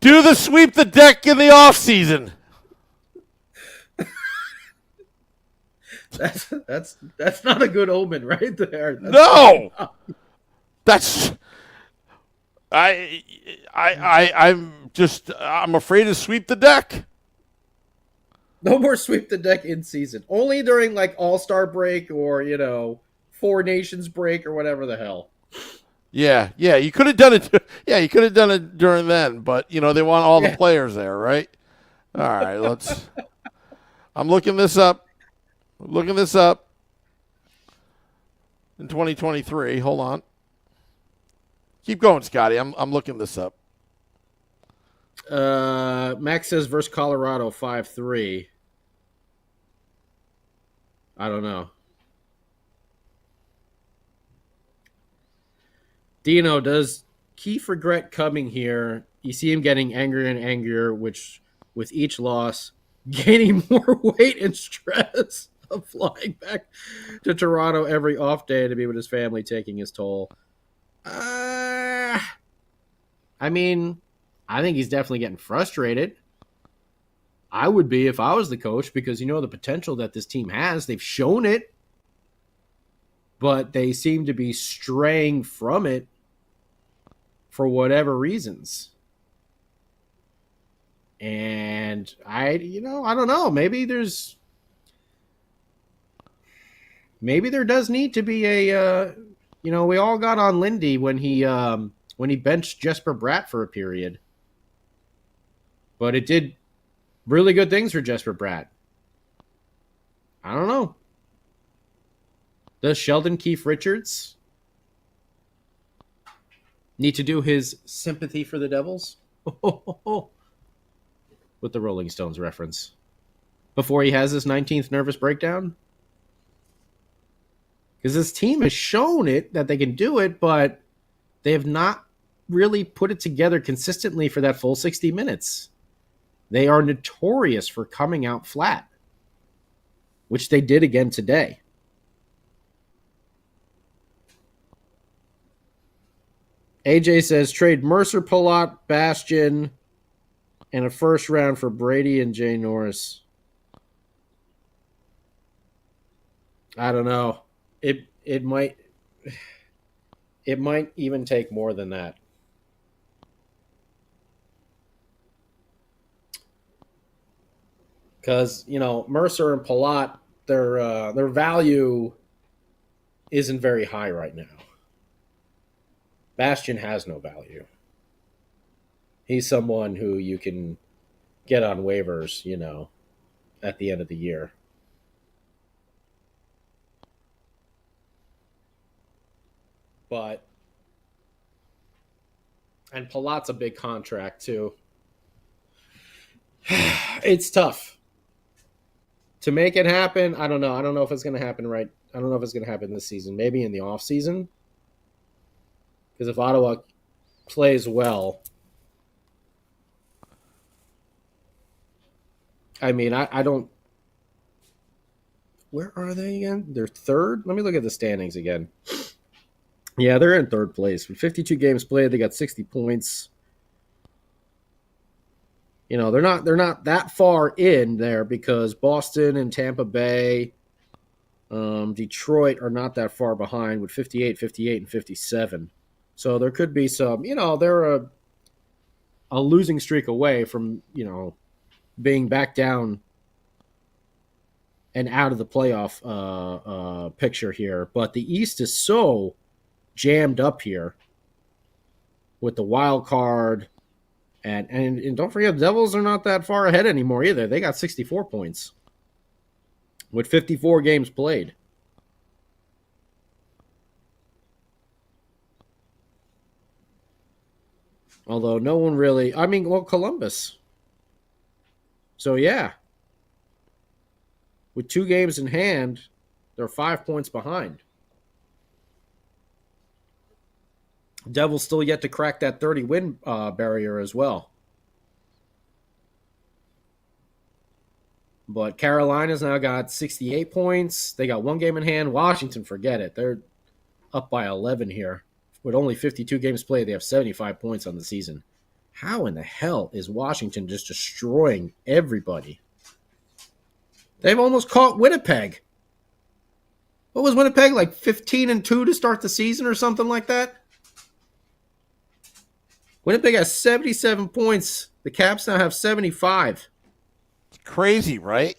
Do the sweep the deck in the offseason. That's not a good omen right there. No. That's I'm afraid to sweep the deck. No more sweep the deck in season. Only during like All-Star break or, 4 Nations break or whatever the hell. Yeah, you could have done it. Yeah, you could have done it during then, but they want all the players there, right? All right, I'm looking this up. In 2023. Hold on. Keep going, Scotty. I'm looking this up. Max says versus Colorado 5-3. I don't know. Dino, does Keefe regret coming here? You see him getting angrier and angrier, which with each loss, gaining more weight and stress of flying back to Toronto every off day to be with his family, taking his toll. I mean, I think he's definitely getting frustrated. I would be if I was the coach because the potential that this team has. They've shown it. but they seem to be straying from it for whatever reasons. And I don't know. Maybe there does need to be a, we all got on Lindy when he benched Jesper Bratt for a period, but it did really good things for Jesper Bratt. I don't know. Does Sheldon Keefe Richards need to do his sympathy for the Devils? With the Rolling Stones reference. Before he has his 19th nervous breakdown? Because this team has shown it that they can do it, but they have not really put it together consistently for that full 60 minutes. They are notorious for coming out flat, which they did again today. AJ says trade Mercer, Palat, Bastion, and a first round for Brady and Jay Norris. I don't know. It might even take more than that. Because, Mercer and Palat, their value isn't very high right now. Bastion has no value. He's someone who you can get on waivers, at the end of the year. And Palat's a big contract too. It's tough to make it happen. I don't know. I don't know if it's going to happen right. I don't know if it's going to happen this season. Maybe in the off season. Because if Ottawa plays well, I mean, I don't. Where are they again? They're third? Let me look at the standings again. Yeah, they're in third place. With 52 games played, they got 60 points. They're not that far in there because Boston and Tampa Bay, Detroit are not that far behind with 58, 58, and 57. So there could be some, they're a losing streak away from, being back down and out of the playoff picture here. But the East is so jammed up here with the wild card. And don't forget, the Devils are not that far ahead anymore either. They got 64 points with 54 games played. Although no one really... Columbus. So, yeah. With 2 games in hand, they're 5 points behind. Devils still yet to crack that 30-win barrier as well. But Carolina's now got 68 points. They got 1 game in hand. Washington, forget it. They're up by 11 here. With only 52 games played, they have 75 points on the season. How in the hell is Washington just destroying everybody? They've almost caught Winnipeg. What was Winnipeg, like 15-2 to start the season or something like that? Winnipeg has 77 points. The Caps now have 75. It's crazy, right?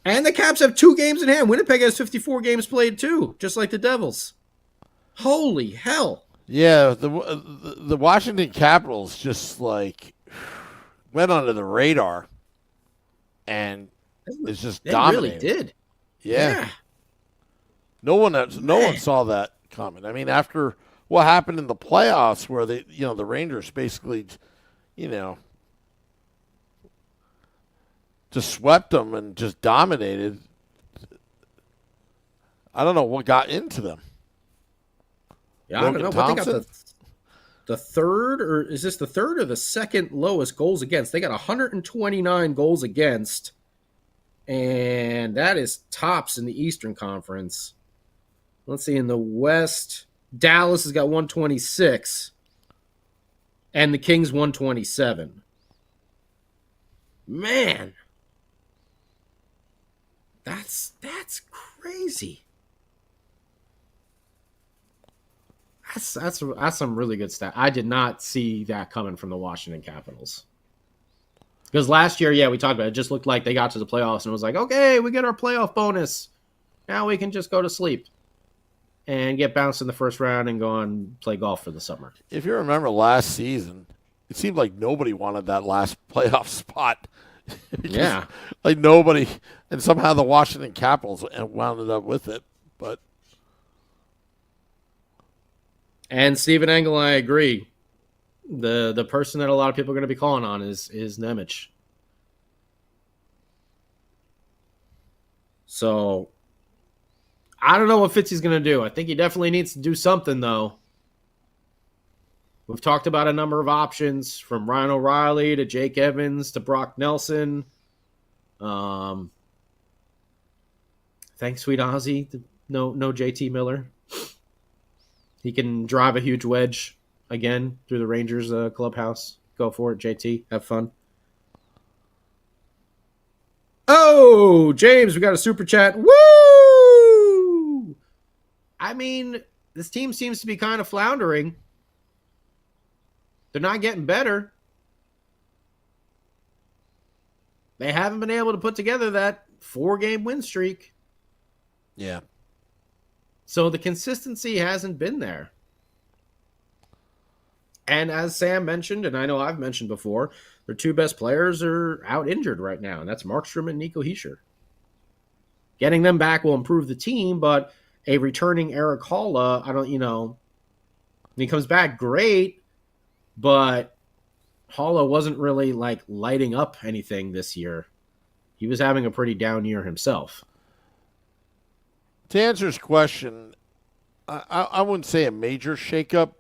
And the Caps have 2 games in hand. Winnipeg has 54 games played too, just like the Devils. Holy hell. Yeah, the Washington Capitals just went under the radar and it's just dominating. They really did. Yeah. No one saw that coming. I mean, after what happened in the playoffs where the Rangers basically, just swept them and just dominated. I don't know what got into them. Yeah, I don't know. But they got the third, or is this the third or the second lowest goals against? They got 129 goals against, and that is tops in the Eastern Conference. Let's see, in the West, Dallas has got 126, and the Kings 127. Man, that's crazy. That's some really good stat. I did not see that coming from the Washington Capitals. Because last year, yeah, we talked about it. It just looked like they got to the playoffs and it was like, okay, we get our playoff bonus. Now we can just go to sleep and get bounced in the first round and go and play golf for the summer. If you remember last season, it seemed like nobody wanted that last playoff spot. Yeah. Like nobody, and somehow the Washington Capitals wound up with it. But And Stephen Engel, I agree. The person that a lot of people are going to be calling on is Nemec. So I don't know what Fitzy's going to do. I think he definitely needs to do something, though. We've talked about a number of options, from Ryan O'Reilly to Jake Evans to Brock Nelson. Thanks, sweet Ozzy. No JT Miller. He can drive a huge wedge again through the Rangers clubhouse. Go for it, JT. Have fun. Oh, James, we got a super chat. Woo! I mean, this team seems to be kind of floundering. They're not getting better. They haven't been able to put together that 4-game win streak. yeah, So the consistency hasn't been there. And as Sam mentioned, and I know I've mentioned before, their two best players are out injured right now, and that's Markstrom and Nico Hischier. Getting them back will improve the team, but a returning Eric Halla, when he comes back, great, but Halla wasn't really like lighting up anything this year. He was having a pretty down year himself. to answer his question, I wouldn't say a major shakeup.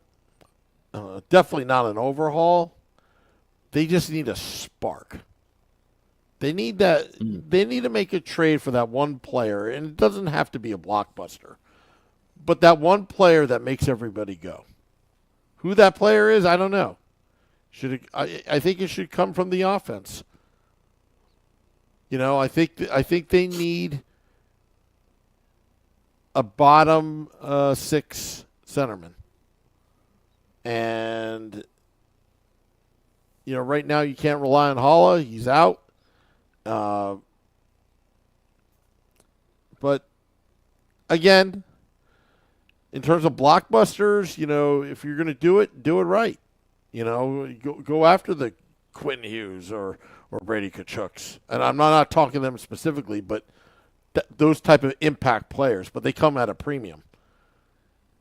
Definitely not an overhaul. They just need a spark. They need that. They need to make a trade for that one player, and it doesn't have to be a blockbuster, but that one player that makes everybody go. Who that player is, I don't know. I think it should come from the offense. I think they need a bottom 6 centerman. And, right now you can't rely on Halla. He's out. But, again, in terms of blockbusters, if you're going to do it right. Go after the Quinn Hughes or Brady Kachuks. And I'm not talking them specifically, but those type of impact players. But they come at a premium.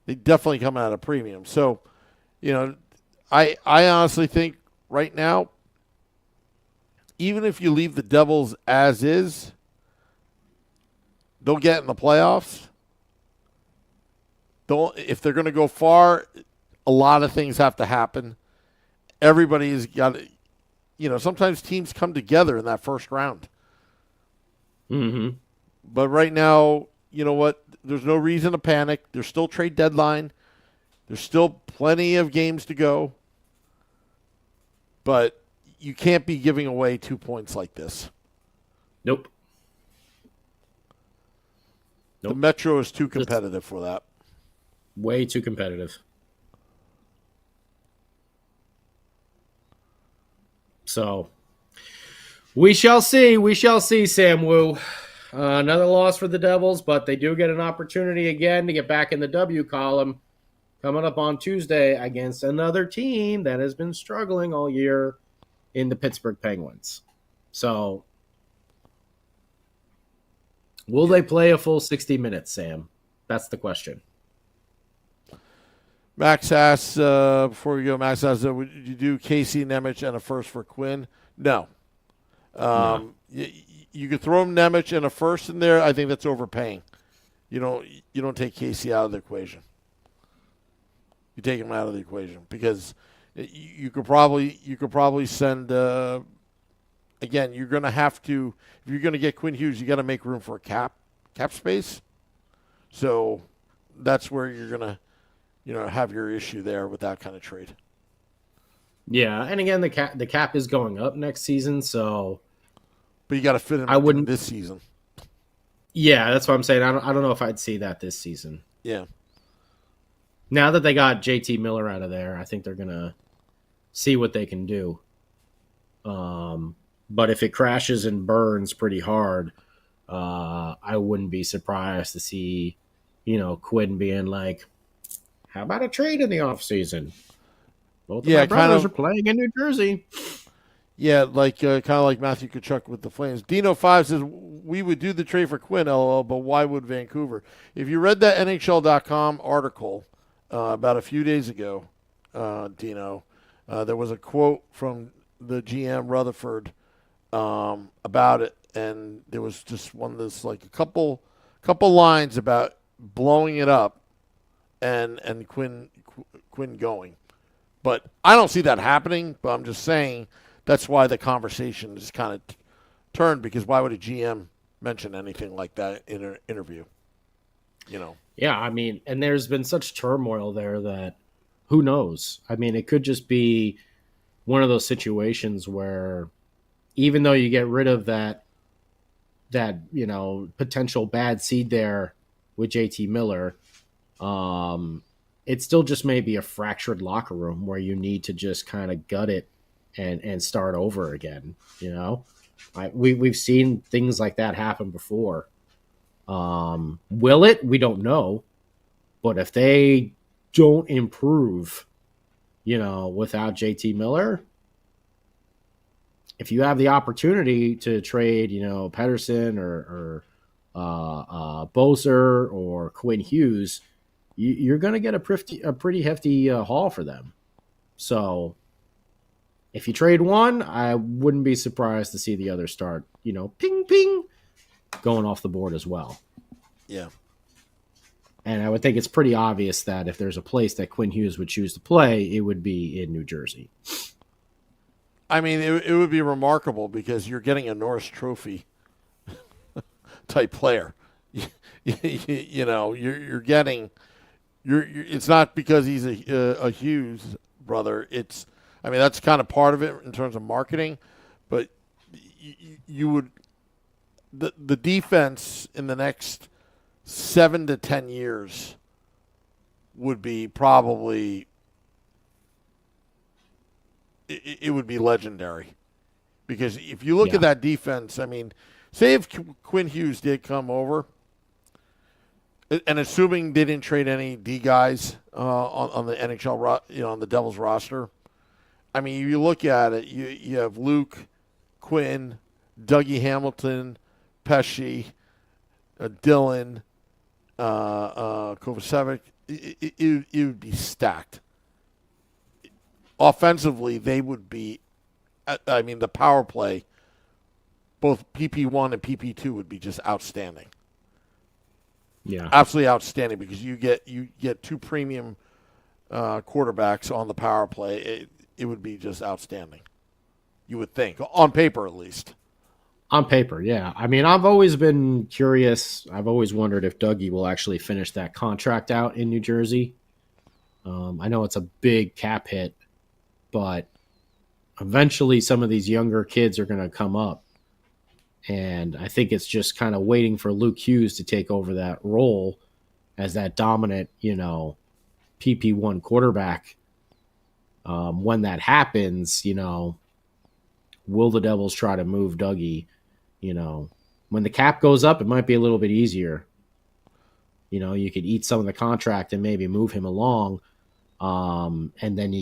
They definitely come at a premium. So, I honestly think right now, even if you leave the Devils as is, they'll get in the playoffs. If they're going to go far, a lot of things have to happen. Everybody's got to, sometimes teams come together in that first round. Mm-hmm. But right now, you know what? There's no reason to panic. There's still trade deadline. There's still plenty of games to go. But you can't be giving away 2 points like this. Nope. The Metro is too competitive for that. Way too competitive. So, we shall see. We shall see, Sam Wu. Another loss for the Devils, but they do get an opportunity again to get back in the W column coming up on Tuesday against another team that has been struggling all year in the Pittsburgh Penguins. So, will they play a full 60 minutes, Sam? That's the question. Max asks, before we go, Max asks, would you do Casey, Nemec, and a first for Quinn? No. No. You could throw Nemec and a first in there. I think that's overpaying. You don't take Casey out of the equation. You take him out of the equation because you could probably send. Again, you're going to have to, if you're going to get Quinn Hughes, you got to make room for a cap space. So that's where you're going to have your issue there with that kind of trade. Yeah, and again, the cap is going up next season, so. But you got to fit him. I wouldn't this season. Yeah, that's what I'm saying. I don't know if I'd see that this season. Yeah. Now that they got JT Miller out of there, I think they're gonna see what they can do. But if it crashes and burns pretty hard, I wouldn't be surprised to see, Quinn being like, "How about a trade in the offseason? Both of my brothers are playing in New Jersey." Yeah, like kind of like Matthew Tkachuk with the Flames. Dino5 says, we would do the trade for Quinn, LOL, but why would Vancouver? If you read that NHL.com article about a few days ago, Dino, there was a quote from the GM Rutherford about it, and there was just one of this, like a couple lines about blowing it up and Quinn going. But I don't see that happening, but I'm just saying that's why the conversation is kind of turned, because why would a GM mention anything like that in an interview? Yeah, I mean, and there's been such turmoil there that who knows? I mean, it could just be one of those situations where even though you get rid of that potential bad seed there with JT Miller, it still just may be a fractured locker room where you need to just kind of gut it and start over again. We've seen things like that happen before. Will it? We don't know. But if they don't improve, without JT Miller, if you have the opportunity to trade, Pedersen or Boser or Quinn Hughes, you're going to get a pretty hefty haul for them. So if you trade one, I wouldn't be surprised to see the other start, ping, ping, going off the board as well. Yeah. And I would think it's pretty obvious that if there's a place that Quinn Hughes would choose to play, it would be in New Jersey. I mean, it would be remarkable because you're getting a Norris Trophy type player. You're getting it's not because he's a Hughes brother. That's kind of part of it in terms of marketing, but you would the defense in the next 7 to 10 years would be probably it would be legendary, because if you look at that defense, I mean, say if Quinn Hughes did come over, and assuming they didn't trade any D guys on the NHL, on the Devils roster, I mean, you look at it, you have Luke, Quinn, Dougie Hamilton, Pesci, Dylan, Kovacevic. It would be stacked. Offensively, they would be, I mean, the power play, both PP1 and PP2 would be just outstanding. Yeah, absolutely outstanding, because you get two premium quarterbacks on the power play. It would be just outstanding. You would think, on paper at least. On paper, yeah. I mean, I've always been curious. I've always wondered if Dougie will actually finish that contract out in New Jersey. I know it's a big cap hit, but eventually some of these younger kids are going to come up. And I think it's just kind of waiting for Luke Hughes to take over that role as that dominant, PP1 quarterback. When that happens, will the Devils try to move Dougie? When the cap goes up, it might be a little bit easier. You could eat some of the contract and maybe move him along. And then,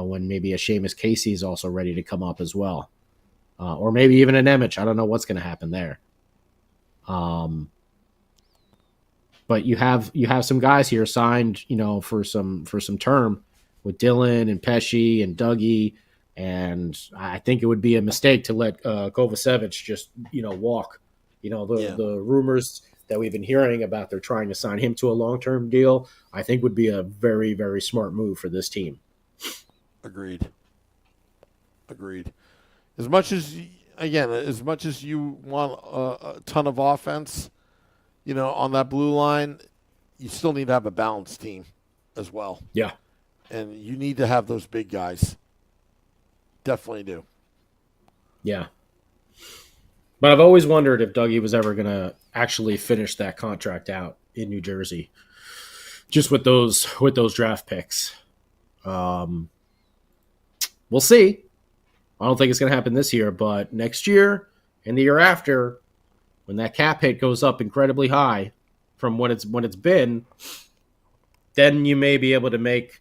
when maybe a Seamus Casey is also ready to come up as well. Or maybe even an Nemec. I don't know what's going to happen there. But you have some guys here signed, for some term with Dylan and Pesci and Dougie. And I think it would be a mistake to let Kovacevic just, walk. The rumors that we've been hearing about they're trying to sign him to a long-term deal, I think would be a very, very smart move for this team. Agreed. As much as you want a ton of offense, on that blue line, you still need to have a balanced team as well. Yeah. And you need to have those big guys. Definitely do. Yeah. But I've always wondered if Dougie was ever going to actually finish that contract out in New Jersey. just with those draft picks. We'll see. I don't think it's going to happen this year, but next year and the year after, when that cap hit goes up incredibly high from what it's been, then you may be able to make,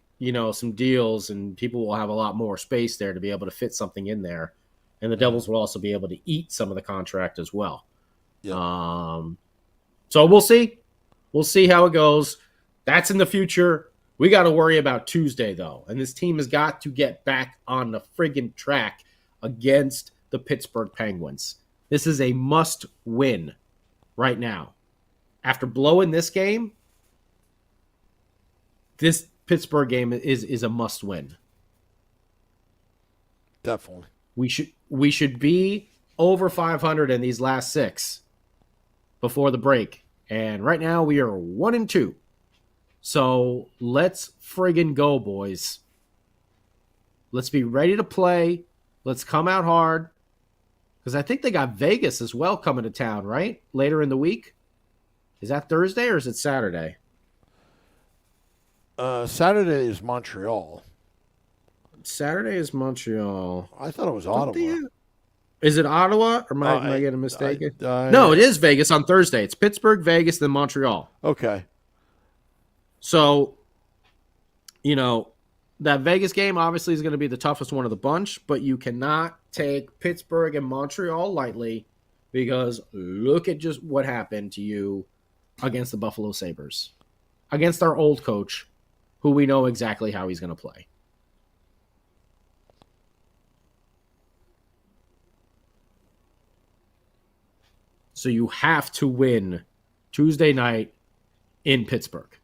some deals, and people will have a lot more space there to be able to fit something in there. And the Devils will also be able to eat some of the contract as well. Yeah. So we'll see. We'll see how it goes. That's in the future. We got to worry about Tuesday, though. And this team has got to get back on the friggin' track against the Pittsburgh Penguins. This is a must-win right now. After blowing this game, this Pittsburgh game is a must-win. Definitely. We should be over 500 in these last 6 before the break. And right now we are 1-2. So let's friggin' go, boys. Let's be ready to play. Let's come out hard. Because I think they got Vegas as well coming to town, right? Later in the week. Is that Thursday or is it Saturday? Saturday is Montreal. Saturday is Montreal. I thought it was Ottawa. Is it Ottawa, or am I getting mistaken? No, it is Vegas on Thursday. It's Pittsburgh, Vegas, then Montreal. Okay. So, that Vegas game obviously is going to be the toughest one of the bunch, but you cannot take Pittsburgh and Montreal lightly, because look at just what happened to you against the Buffalo Sabres, against our old coach, who we know exactly how he's going to play. So you have to win Tuesday night in Pittsburgh.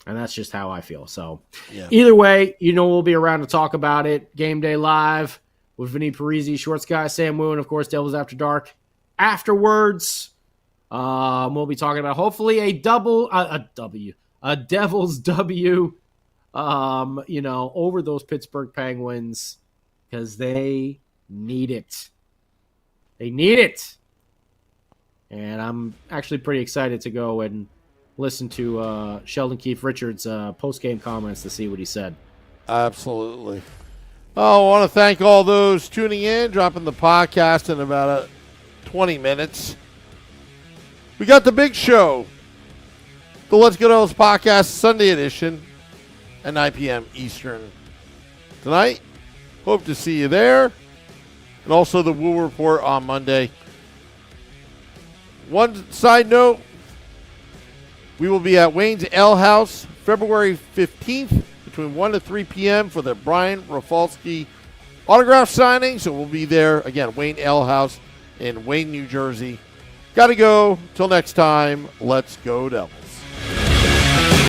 And that's just how I feel. So Either way, we'll be around to talk about it. Game Day Live with Vinny Parisi, Shorts Guy, Sam Wu, and of course Devils After Dark. Afterwards, we'll be talking about hopefully a Devils W, over those Pittsburgh Penguins, because they need it. They need it. And I'm actually pretty excited to go and listen to Sheldon Keefe Richards' post-game comments to see what he said. Absolutely. I want to thank all those tuning in, dropping the podcast in about 20 minutes. We got the big show, the Let's Go Devils podcast Sunday edition at 9 p.m. Eastern tonight. Hope to see you there. And also the Woo Report on Monday. One side note, we will be at Wayne's Ale House February 15th between 1 to 3 p.m. for the Brian Rafalski autograph signing. So we'll be there. Again, Wayne Ale House in Wayne, New Jersey. Got to go. Till next time, let's go Devils.